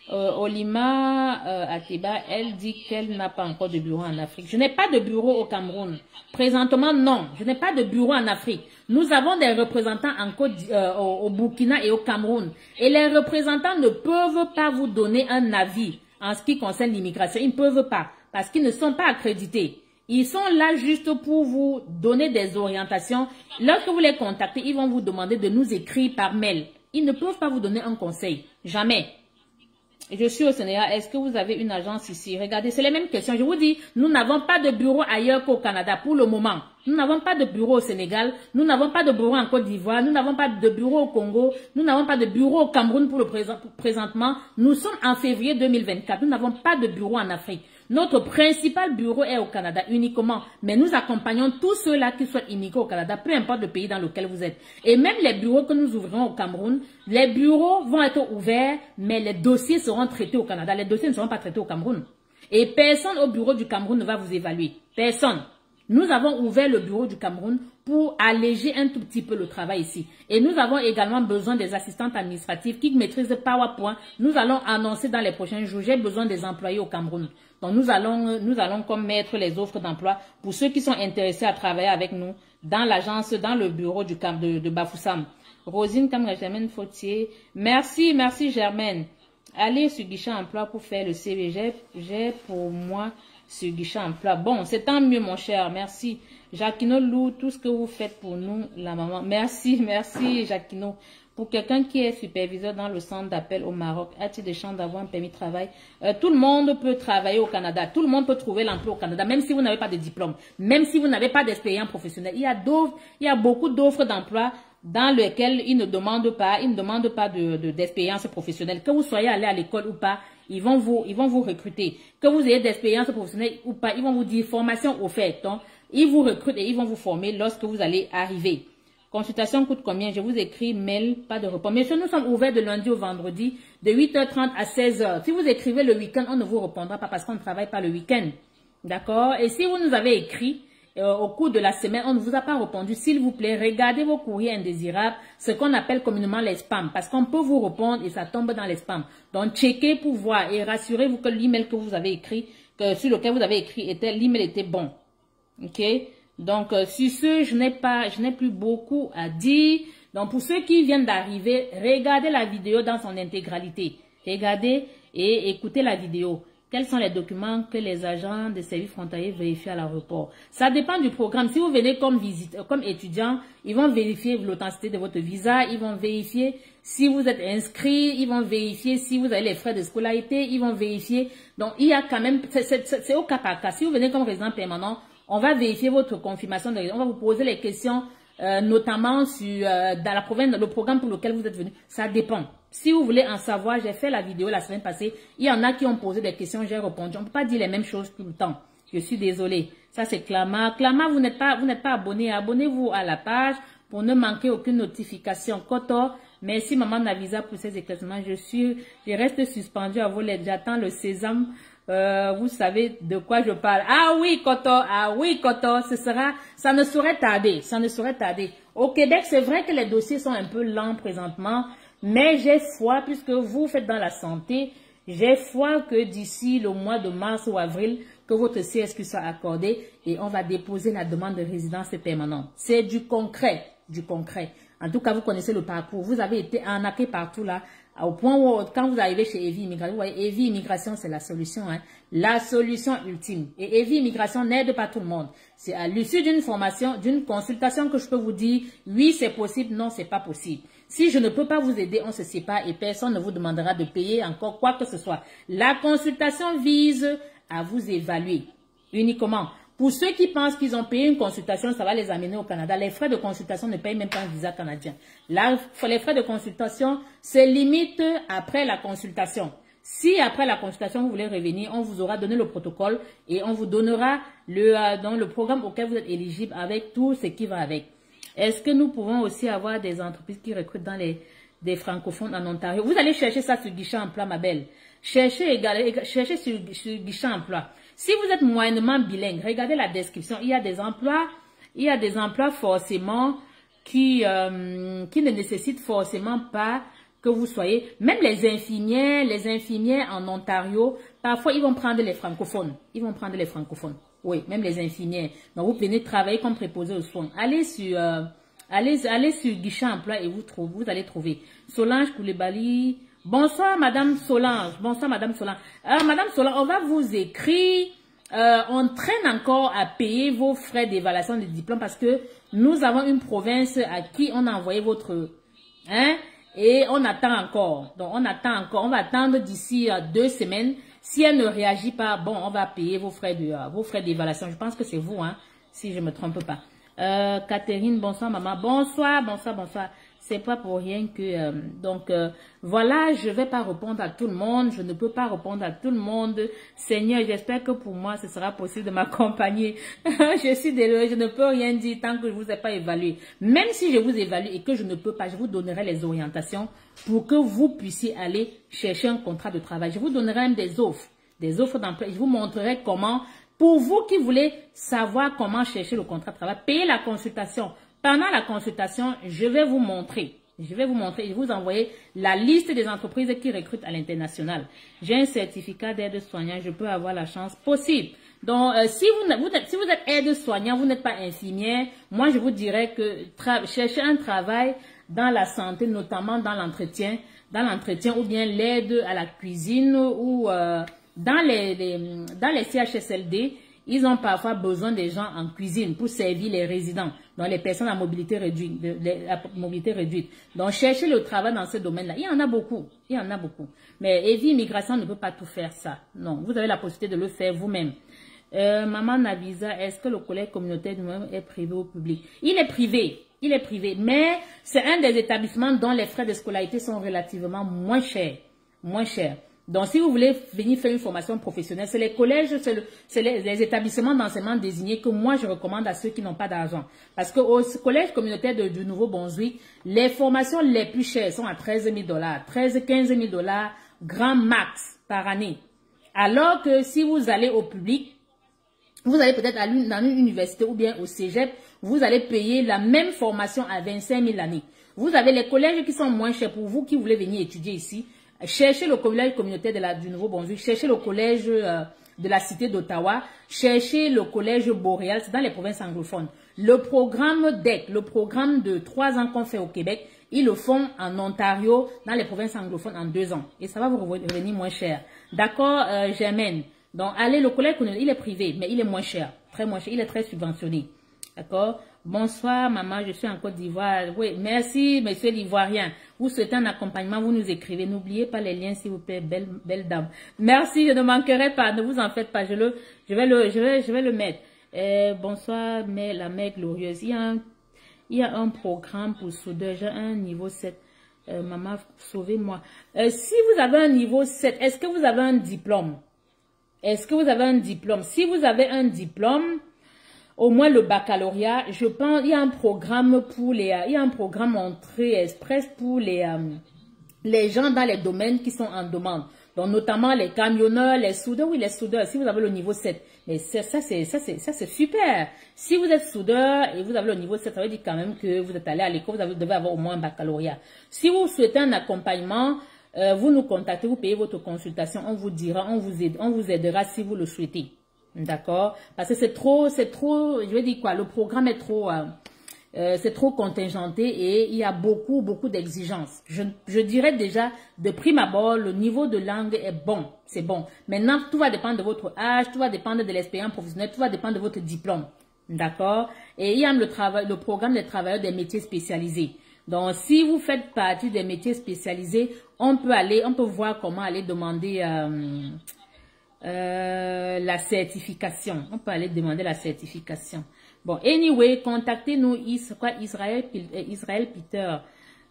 Olima Ateba, elle dit qu'elle n'a pas encore de bureau en Afrique. Je n'ai pas de bureau au Cameroun. Présentement, non. Je n'ai pas de bureau en Afrique. Nous avons des représentants au Burkina et au Cameroun. Et les représentants ne peuvent pas vous donner un avis en ce qui concerne l'immigration. Ils ne peuvent pas parce qu'ils ne sont pas accrédités. Ils sont là juste pour vous donner des orientations. Lorsque vous les contactez, ils vont vous demander de nous écrire par mail. Ils ne peuvent pas vous donner un conseil. Jamais. Je suis au Sénégal. Est-ce que vous avez une agence ici? Regardez, c'est les mêmes questions. Je vous dis, nous n'avons pas de bureau ailleurs qu'au Canada pour le moment. Nous n'avons pas de bureau au Sénégal. Nous n'avons pas de bureau en Côte d'Ivoire. Nous n'avons pas de bureau au Congo. Nous n'avons pas de bureau au Cameroun pour le présentement. Nous sommes en février 2024. Nous n'avons pas de bureau en Afrique. Notre principal bureau est au Canada uniquement. Mais nous accompagnons tous ceux-là qui souhaitent immigrer au Canada, peu importe le pays dans lequel vous êtes. Et même les bureaux que nous ouvrirons au Cameroun, les bureaux vont être ouverts, mais les dossiers seront traités au Canada. Les dossiers ne seront pas traités au Cameroun. Et personne au bureau du Cameroun ne va vous évaluer. Personne. Nous avons ouvert le bureau du Cameroun pour alléger un tout petit peu le travail ici. Et nous avons également besoin des assistantes administratives qui maîtrisent PowerPoint. Nous allons annoncer dans les prochains jours, j'ai besoin des employés au Cameroun. Donc nous allons comme mettre les offres d'emploi pour ceux qui sont intéressés à travailler avec nous dans l'agence, dans le bureau de Bafoussam. Rosine Germaine Fautier. Merci Germaine. Allez sur guichet emploi pour faire le CV. J'ai pour moi sur guichet emploi. Bon, c'est tant mieux mon cher. Merci. Jacquino Lou, tout ce que vous faites pour nous, la maman. Merci Jacquino. Pour quelqu'un qui est superviseur dans le centre d'appel au Maroc, a-t-il des chances d'avoir un permis de travail? Tout le monde peut travailler au Canada. Tout le monde peut trouver l'emploi au Canada, même si vous n'avez pas de diplôme, même si vous n'avez pas d'expérience professionnelle. Il y a beaucoup d'offres d'emploi dans lesquelles ils ne demandent pas d'expérience professionnelle. Que vous soyez allé à l'école ou pas, ils vont vous recruter. Que vous ayez d'expérience professionnelle ou pas, ils vont vous dire formation offerte. Donc, ils vous recrutent et ils vont vous former lorsque vous allez arriver. Consultation coûte combien? Je vous écris mail, pas de réponse. Messieurs, nous sommes ouverts de lundi au vendredi, de 8h30 à 16h. Si vous écrivez le week-end, on ne vous répondra pas parce qu'on ne travaille pas le week-end. D'accord? Et si vous nous avez écrit au cours de la semaine, on ne vous a pas répondu, s'il vous plaît, regardez vos courriers indésirables, ce qu'on appelle communément les spams, parce qu'on peut vous répondre et ça tombe dans les spams. Donc, checkez pour voir et rassurez-vous que l'email que vous avez écrit, sur lequel vous avez écrit, l'email était bon. Ok? Donc, sur ce, je n'ai plus beaucoup à dire. Donc, pour ceux qui viennent d'arriver, regardez la vidéo dans son intégralité. Regardez et écoutez la vidéo. Quels sont les documents que les agents de services frontaliers vérifient à l'aéroport? Ça dépend du programme. Si vous venez comme étudiant, ils vont vérifier l'authenticité de votre visa. Ils vont vérifier si vous êtes inscrit. Ils vont vérifier si vous avez les frais de scolarité. Ils vont vérifier. Donc, il y a quand même, c'est au cas par cas. Si vous venez comme résident permanent, on va vérifier votre confirmation de résidence. On va vous poser les questions notamment sur dans la province, le programme pour lequel vous êtes venu. Ça dépend. Si vous voulez en savoir, j'ai fait la vidéo la semaine passée. Il y en a qui ont posé des questions, j'ai répondu. On ne peut pas dire les mêmes choses tout le temps. Je suis désolée. Ça, c'est Clama. Clama, vous n'êtes pas abonné. Abonnez-vous à la page pour ne manquer aucune notification. Koto, merci Maman Navisa pour ces éclaircissements. Je reste suspendue à vos lettres. J'attends le sésame. Vous savez de quoi je parle. Ah oui, Koto, ça ne saurait tarder. Au Québec, c'est vrai que les dossiers sont un peu lents présentement, mais j'ai foi, puisque vous faites dans la santé, j'ai foi que d'ici le mois de mars ou avril, que votre CSQ soit accordé et on va déposer la demande de résidence permanente. C'est du concret. En tout cas, vous connaissez le parcours. Vous avez été arnaqué partout là, au point où quand vous arrivez chez Evi Immigration, vous voyez, Evi Immigration, c'est la solution, hein, la solution ultime. Et Evi Immigration n'aide pas tout le monde. C'est à l'issue d'une formation, d'une consultation que je peux vous dire, oui, c'est possible, non, c'est pas possible. Si je ne peux pas vous aider, on se sépare et personne ne vous demandera de payer encore quoi que ce soit. La consultation vise à vous évaluer uniquement. Pour ceux qui pensent qu'ils ont payé une consultation, ça va les amener au Canada. Les frais de consultation ne payent même pas un visa canadien. Là, les frais de consultation se limitent après la consultation. Si après la consultation, vous voulez revenir, on vous aura donné le protocole et on vous donnera dans le programme auquel vous êtes éligible avec tout ce qui va avec. Est-ce que nous pouvons aussi avoir des entreprises qui recrutent dans des francophones en Ontario? Vous allez chercher ça sur Guichet Emploi, ma belle. Cherchez sur Guichet Emploi. Si vous êtes moyennement bilingue, regardez la description. Il y a des emplois forcément qui ne nécessitent forcément pas que vous soyez. Même les infirmières en Ontario, parfois ils vont prendre les francophones. Oui, même les infirmières. Donc vous venez travailler comme préposé aux soins. Allez sur Guichet Emploi et vous allez trouver. Solange Koulibaly. Bonsoir Madame Solange. Madame Solange, on va vous écrire. On traîne encore à payer vos frais d'évaluation de diplôme parce que nous avons une province à qui on a envoyé votre... et on attend encore. Donc on va attendre d'ici 2 semaines. Si elle ne réagit pas, bon, on va payer vos frais d'évaluation. Je pense que c'est vous, si je ne me trompe pas. Catherine, bonsoir maman. Bonsoir. C'est pas pour rien que... voilà, je vais pas répondre à tout le monde. Je ne peux pas répondre à tout le monde. Seigneur, j'espère que pour moi, ce sera possible de m'accompagner. Je suis désolée, je ne peux rien dire tant que je vous ai pas évalué. Même si je vous évalue et que je ne peux pas, je vous donnerai les orientations pour que vous puissiez aller chercher un contrat de travail. Je vous donnerai même des offres d'emploi. Je vous montrerai comment, pour vous qui voulez savoir comment chercher le contrat de travail, payez la consultation. Pendant la consultation, je vais vous montrer et vous envoyer la liste des entreprises qui recrutent à l'international. J'ai un certificat d'aide-soignant, je peux avoir la chance possible. Donc, si vous êtes aide-soignant, vous n'êtes pas infirmière, moi je vous dirais que cherchez un travail dans la santé, notamment dans l'entretien ou bien l'aide à la cuisine ou dans les CHSLD. Ils ont parfois besoin des gens en cuisine pour servir les résidents, donc les personnes à mobilité réduite. Donc, cherchez le travail dans ce domaine-là. Il y en a beaucoup. Mais Evi Immigration ne peut pas tout faire ça. Non, vous avez la possibilité de le faire vous-même. Maman Navisa, est-ce que le collège communautaire est privé ou public? Il est privé, mais c'est un des établissements dont les frais de scolarité sont relativement moins chers. Donc, si vous voulez venir faire une formation professionnelle, c'est les collèges, c'est les établissements d'enseignement désignés que moi, je recommande à ceux qui n'ont pas d'argent. Parce que au collège communautaire du Nouveau-Brunswick, les formations les plus chères sont à 13 000 $, 15 000 $, grand max par année. Alors que si vous allez au public, vous allez peut-être dans une université ou bien au cégep, vous allez payer la même formation à 25 000 l'année. Vous avez les collèges qui sont moins chers pour vous qui voulez venir étudier ici. Cherchez le collège communautaire du Nouveau-Brunswick, cherchez le collège de la cité d'Ottawa, cherchez le collège Boréal, c'est dans les provinces anglophones. Le programme DEC, le programme de 3 ans qu'on fait au Québec, ils le font en Ontario, dans les provinces anglophones en 2 ans. Et ça va vous revenir moins cher. D'accord, Germaine? Donc, allez, le collège communautaire, il est privé, mais il est moins cher, très moins cher, il est très subventionné. D'accord? Bonsoir, maman, je suis en Côte d'Ivoire. Oui, merci, monsieur l'Ivoirien. Vous souhaitez un accompagnement, vous nous écrivez. N'oubliez pas les liens, s'il vous plaît, belle dame. Merci, je ne manquerai pas, ne vous en faites pas, je vais le mettre. Bonsoir, mais la mère glorieuse. Il y a un programme pour soudeur. J'ai un niveau 7. Maman, sauvez-moi. Si vous avez un niveau 7, est-ce que vous avez un diplôme? Est-ce que vous avez un diplôme? Si vous avez un diplôme, au moins le baccalauréat, je pense, il y a un programme pour les, il y a un programme entrée express pour les gens dans les domaines qui sont en demande. Donc, notamment les camionneurs, les soudeurs, oui, les soudeurs, si vous avez le niveau 7. Mais ça, c'est super. Si vous êtes soudeur et vous avez le niveau 7, ça veut dire quand même que vous êtes allé à l'école, vous devez avoir au moins un baccalauréat. Si vous souhaitez un accompagnement, vous nous contactez, vous payez votre consultation, on vous dira, on vous aidera si vous le souhaitez. D'accord? Parce que c'est trop, je veux dire quoi, le programme est trop, c'est trop contingenté et il y a beaucoup d'exigences. Je dirais déjà, de prime abord, le niveau de langue est bon, c'est bon. Maintenant, tout va dépendre de votre âge, tout va dépendre de l'expérience professionnelle, tout va dépendre de votre diplôme. D'accord? Et il y a le programme des travailleurs des métiers spécialisés. Donc, si vous faites partie des métiers spécialisés, on peut voir comment aller demander la certification. On peut aller demander la certification. Bon, anyway, contactez-nous, Israël Peter.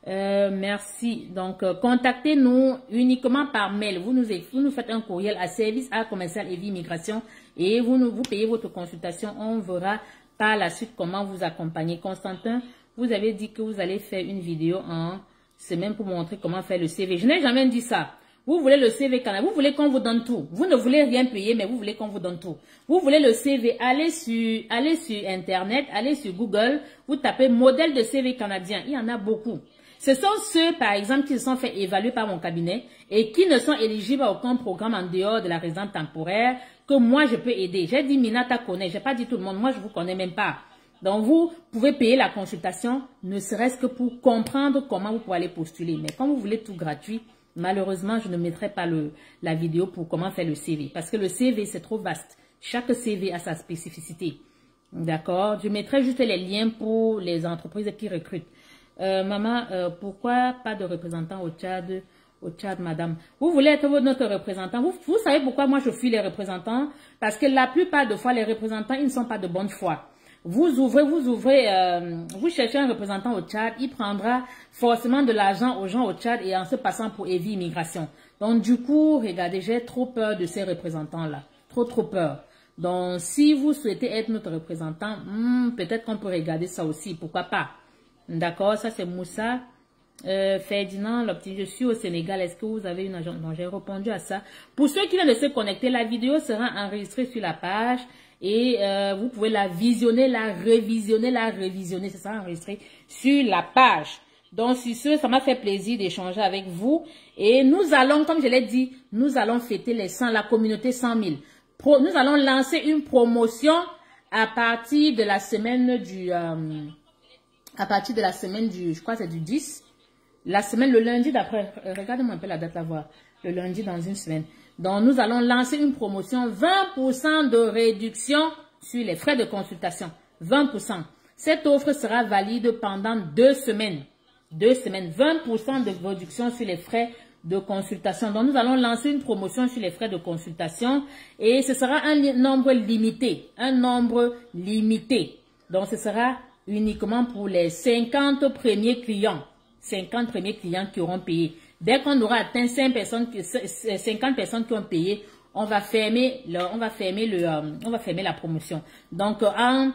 Merci. Donc, contactez-nous uniquement par mail. Vous nous faites un courriel à service@commercial-et-vie-immigration et vous payez votre consultation. On verra par la suite comment vous accompagner. Constantin, vous avez dit que vous allez faire une vidéo en semaine pour montrer comment faire le CV. Je n'ai jamais dit ça. Vous voulez le CV canadien, vous voulez qu'on vous donne tout. Vous ne voulez rien payer, mais vous voulez qu'on vous donne tout. Vous voulez le CV, allez sur Internet, allez sur Google, vous tapez modèle de CV canadien. Il y en a beaucoup. Ce sont ceux, par exemple, qui se sont fait évaluer par mon cabinet et qui ne sont éligibles à aucun programme en dehors de la résidence temporaire que moi, je peux aider. J'ai dit Minata connaît, j'ai pas dit tout le monde, moi, je vous connais même pas. Donc, vous pouvez payer la consultation, ne serait-ce que pour comprendre comment vous pouvez aller postuler. Mais quand vous voulez tout gratuit, malheureusement, je ne mettrai pas la vidéo pour comment faire le CV. Parce que le CV, c'est trop vaste. Chaque CV a sa spécificité. D'accord? Je mettrai juste les liens pour les entreprises qui recrutent. Maman, pourquoi pas de représentant au Tchad, madame? Vous voulez être notre représentant? Vous savez pourquoi moi je fuis les représentants? Parce que la plupart des fois, les représentants, ils ne sont pas de bonne foi. Vous cherchez un représentant au Tchad, il prendra forcément de l'argent aux gens au Tchad et en se passant pour Evie Immigration. Donc du coup, regardez, j'ai trop peur de ces représentants-là. Trop peur. Donc si vous souhaitez être notre représentant, peut-être qu'on peut regarder ça aussi, pourquoi pas. D'accord, ça c'est Moussa. Ferdinand, je suis au Sénégal, est-ce que vous avez une agence? Non, j'ai répondu à ça. Pour ceux qui viennent de se connecter, la vidéo sera enregistrée sur la page. Et vous pouvez la visionner, la révisionner. Ça sera enregistré sur la page. Donc, sur ce, ça m'a fait plaisir d'échanger avec vous. Et nous allons, comme je l'ai dit, nous allons fêter la communauté 100 000. Nous allons lancer une promotion à partir de la semaine du... je crois que c'est du 10. La semaine, le lundi d'après. Regardez-moi un peu la date là, voir. Le lundi dans une semaine. Donc, nous allons lancer une promotion, 20% de réduction sur les frais de consultation. 20%. Cette offre sera valide pendant 2 semaines. 2 semaines. 20% de réduction sur les frais de consultation. Donc, nous allons lancer une promotion sur les frais de consultation et ce sera un nombre limité. Un nombre limité. Donc, ce sera uniquement pour les 50 premiers clients. 50 premiers clients qui auront payé. Dès qu'on aura atteint 50 personnes qui ont payé, on va fermer la promotion. Donc, en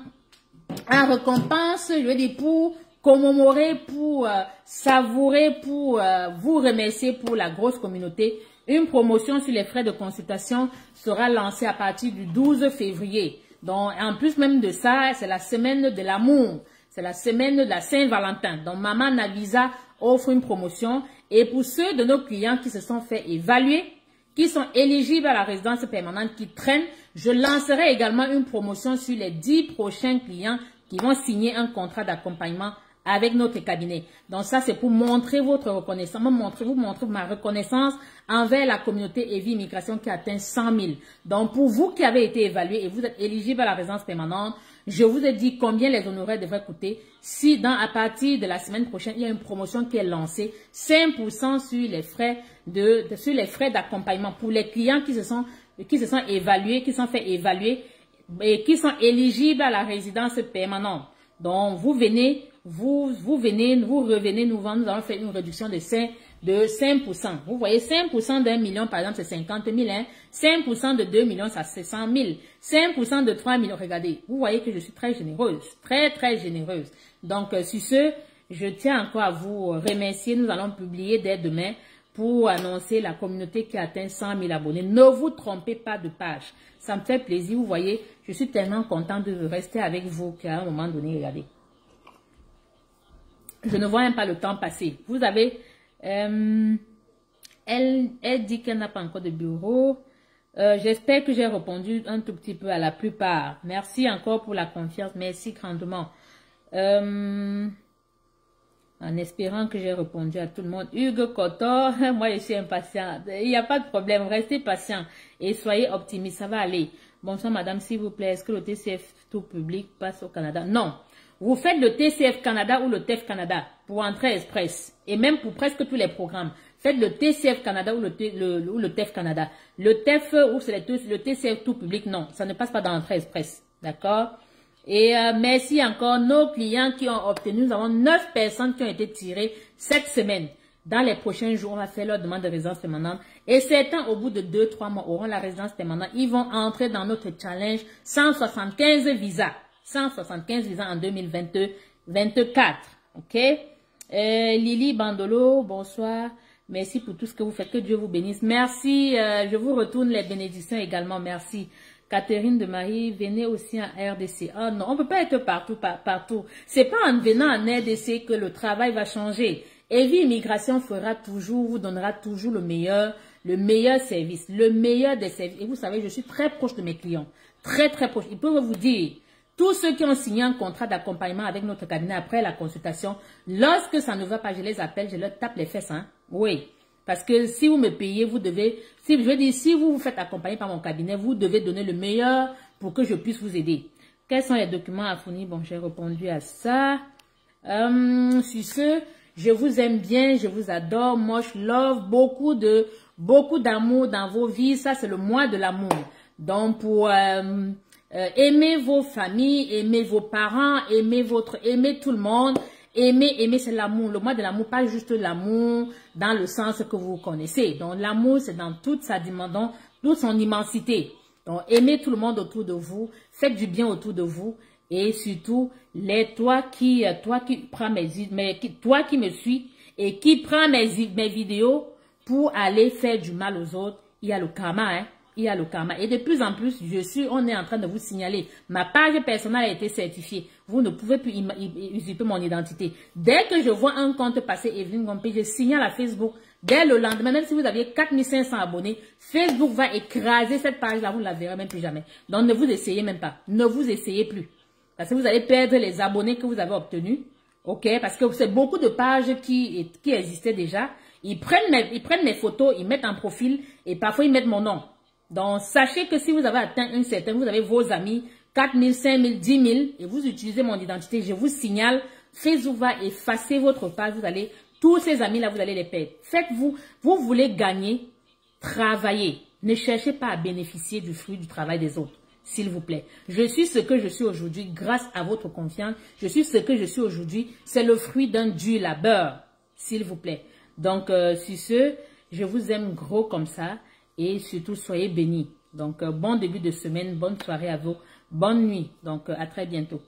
récompense, je veux dire, pour commémorer, pour savourer, pour vous remercier pour la grosse communauté, une promotion sur les frais de consultation sera lancée à partir du 12 février. Donc, en plus même de ça, c'est la semaine de l'amour. C'est la semaine de la Saint-Valentin. Donc, Maman Navisa offre une promotion. Et pour ceux de nos clients qui se sont fait évaluer, qui sont éligibles à la résidence permanente, qui traînent, je lancerai également une promotion sur les 10 prochains clients qui vont signer un contrat d'accompagnement avec notre cabinet. Donc ça, c'est pour montrer votre reconnaissance, vous montrer ma reconnaissance envers la communauté Evie Immigration qui atteint 100 000. Donc pour vous qui avez été évalué et vous êtes éligible à la résidence permanente, je vous ai dit combien les honoraires devraient coûter. Si à partir de la semaine prochaine, il y a une promotion qui est lancée, 5% sur les frais d'accompagnement pour les clients qui se sont évalués, qui sont fait évaluer et qui sont éligibles à la résidence permanente. Donc, vous revenez nous vendre, nous allons faire une réduction de 5%. Vous voyez, 5% d'1 million, par exemple, c'est 50 000. Hein? 5% de 2 millions, ça c'est 100 000. 5% de 3 millions, regardez. Vous voyez que je suis très généreuse. Très, très généreuse. Donc, sur ce, je tiens encore à vous remercier. Nous allons publier dès demain pour annoncer la communauté qui atteint 100 000 abonnés. Ne vous trompez pas de page. Ça me fait plaisir. Vous voyez, je suis tellement contente de rester avec vous qu'à un moment donné, regardez. Je ne vois même pas le temps passer. Vous avez... elle dit qu'elle n'a pas encore de bureau. J'espère que j'ai répondu un tout petit peu à la plupart. Merci encore pour la confiance. Merci grandement. En espérant que j'ai répondu à tout le monde. Hugues Kotor, moi je suis impatient. Il n'y a pas de problème. Restez patient et soyez optimiste. Ça va aller. Bonsoir madame, s'il vous plaît. Est-ce que le TCF tout public passe au Canada? Non. Vous faites le TCF Canada ou le TEF Canada pour Entrée Express et même pour presque tous les programmes. Faites le TCF Canada ou le TEF Canada. Le TEF ou c'est le TCF tout public, non. Ça ne passe pas dans Entrée Express. D'accord? Et merci encore nos clients qui ont obtenu. Nous avons 9 personnes qui ont été tirées cette semaine. Dans les prochains jours, on va faire leur demande de résidence permanente. Et certains, au bout de 2-3 mois, auront la résidence permanente. Ils vont entrer dans notre challenge 175 visas. 175 visas en 2024. Ok? Lily Bandolo, bonsoir. Merci pour tout ce que vous faites. Que Dieu vous bénisse. Merci. Je vous retourne les bénédictions également. Merci. Catherine de Marie, venez aussi en RDC. Oh non, on ne peut pas être partout, partout. C'est pas en venant en RDC que le travail va changer. Evie Immigration fera toujours, vous donnera toujours le meilleur service, le meilleur des services. Et vous savez, je suis très proche de mes clients. Très, très proche. Ils peuvent vous dire, tous ceux qui ont signé un contrat d'accompagnement avec notre cabinet après la consultation, lorsque ça ne va pas, je les appelle, je leur tape les fesses. Hein? Oui. Parce que si vous me payez, vous devez, si vous vous faites accompagner par mon cabinet, vous devez donner le meilleur pour que je puisse vous aider. Quels sont les documents à fournir? Bon, j'ai répondu à ça. Sur ce, je vous aime bien, je vous adore. Moi, je love beaucoup d'amour dans vos vies. Ça, c'est le mois de l'amour. Donc, pour aimer vos familles, aimer vos parents, aimer tout le monde. Aimer, c'est l'amour. Le mois de l'amour, pas juste l'amour dans le sens que vous connaissez. Donc, l'amour, c'est dans toute sa dimension, toute son immensité. Donc, aimez tout le monde autour de vous. Faites du bien autour de vous. Et surtout, toi qui me suis et qui prends mes vidéos pour aller faire du mal aux autres, il y a le karma, hein. Il y a le karma. Et de plus en plus, on est en train de vous signaler. Ma page personnelle a été certifiée. Vous ne pouvez plus usurper mon identité. Dès que je vois un compte passer Evelyne Gompé, je signale à Facebook. Dès le lendemain, même si vous aviez 4500 abonnés, Facebook va écraser cette page-là. Vous ne la verrez même plus jamais. Donc, ne vous essayez même pas. Ne vous essayez plus. Parce que vous allez perdre les abonnés que vous avez obtenus. OK? Parce que c'est beaucoup de pages qui existaient déjà. Ils prennent mes photos, ils mettent en profil et parfois ils mettent mon nom. Donc, sachez que si vous avez atteint un certain, vous avez vos amis, 4 000, 5 000, 10 000, et vous utilisez mon identité, je vous signale, Facebook va effacer votre page, tous ces amis-là, vous allez les perdre. Faites-vous, vous voulez gagner, travaillez. Ne cherchez pas à bénéficier du fruit du travail des autres, s'il vous plaît. Je suis ce que je suis aujourd'hui grâce à votre confiance. Je suis ce que je suis aujourd'hui, c'est le fruit d'un dur labeur, s'il vous plaît. Donc, sur ce, je vous aime gros comme ça. Et surtout, soyez bénis. Donc, bon début de semaine, bonne soirée à vous, bonne nuit. Donc, à très bientôt.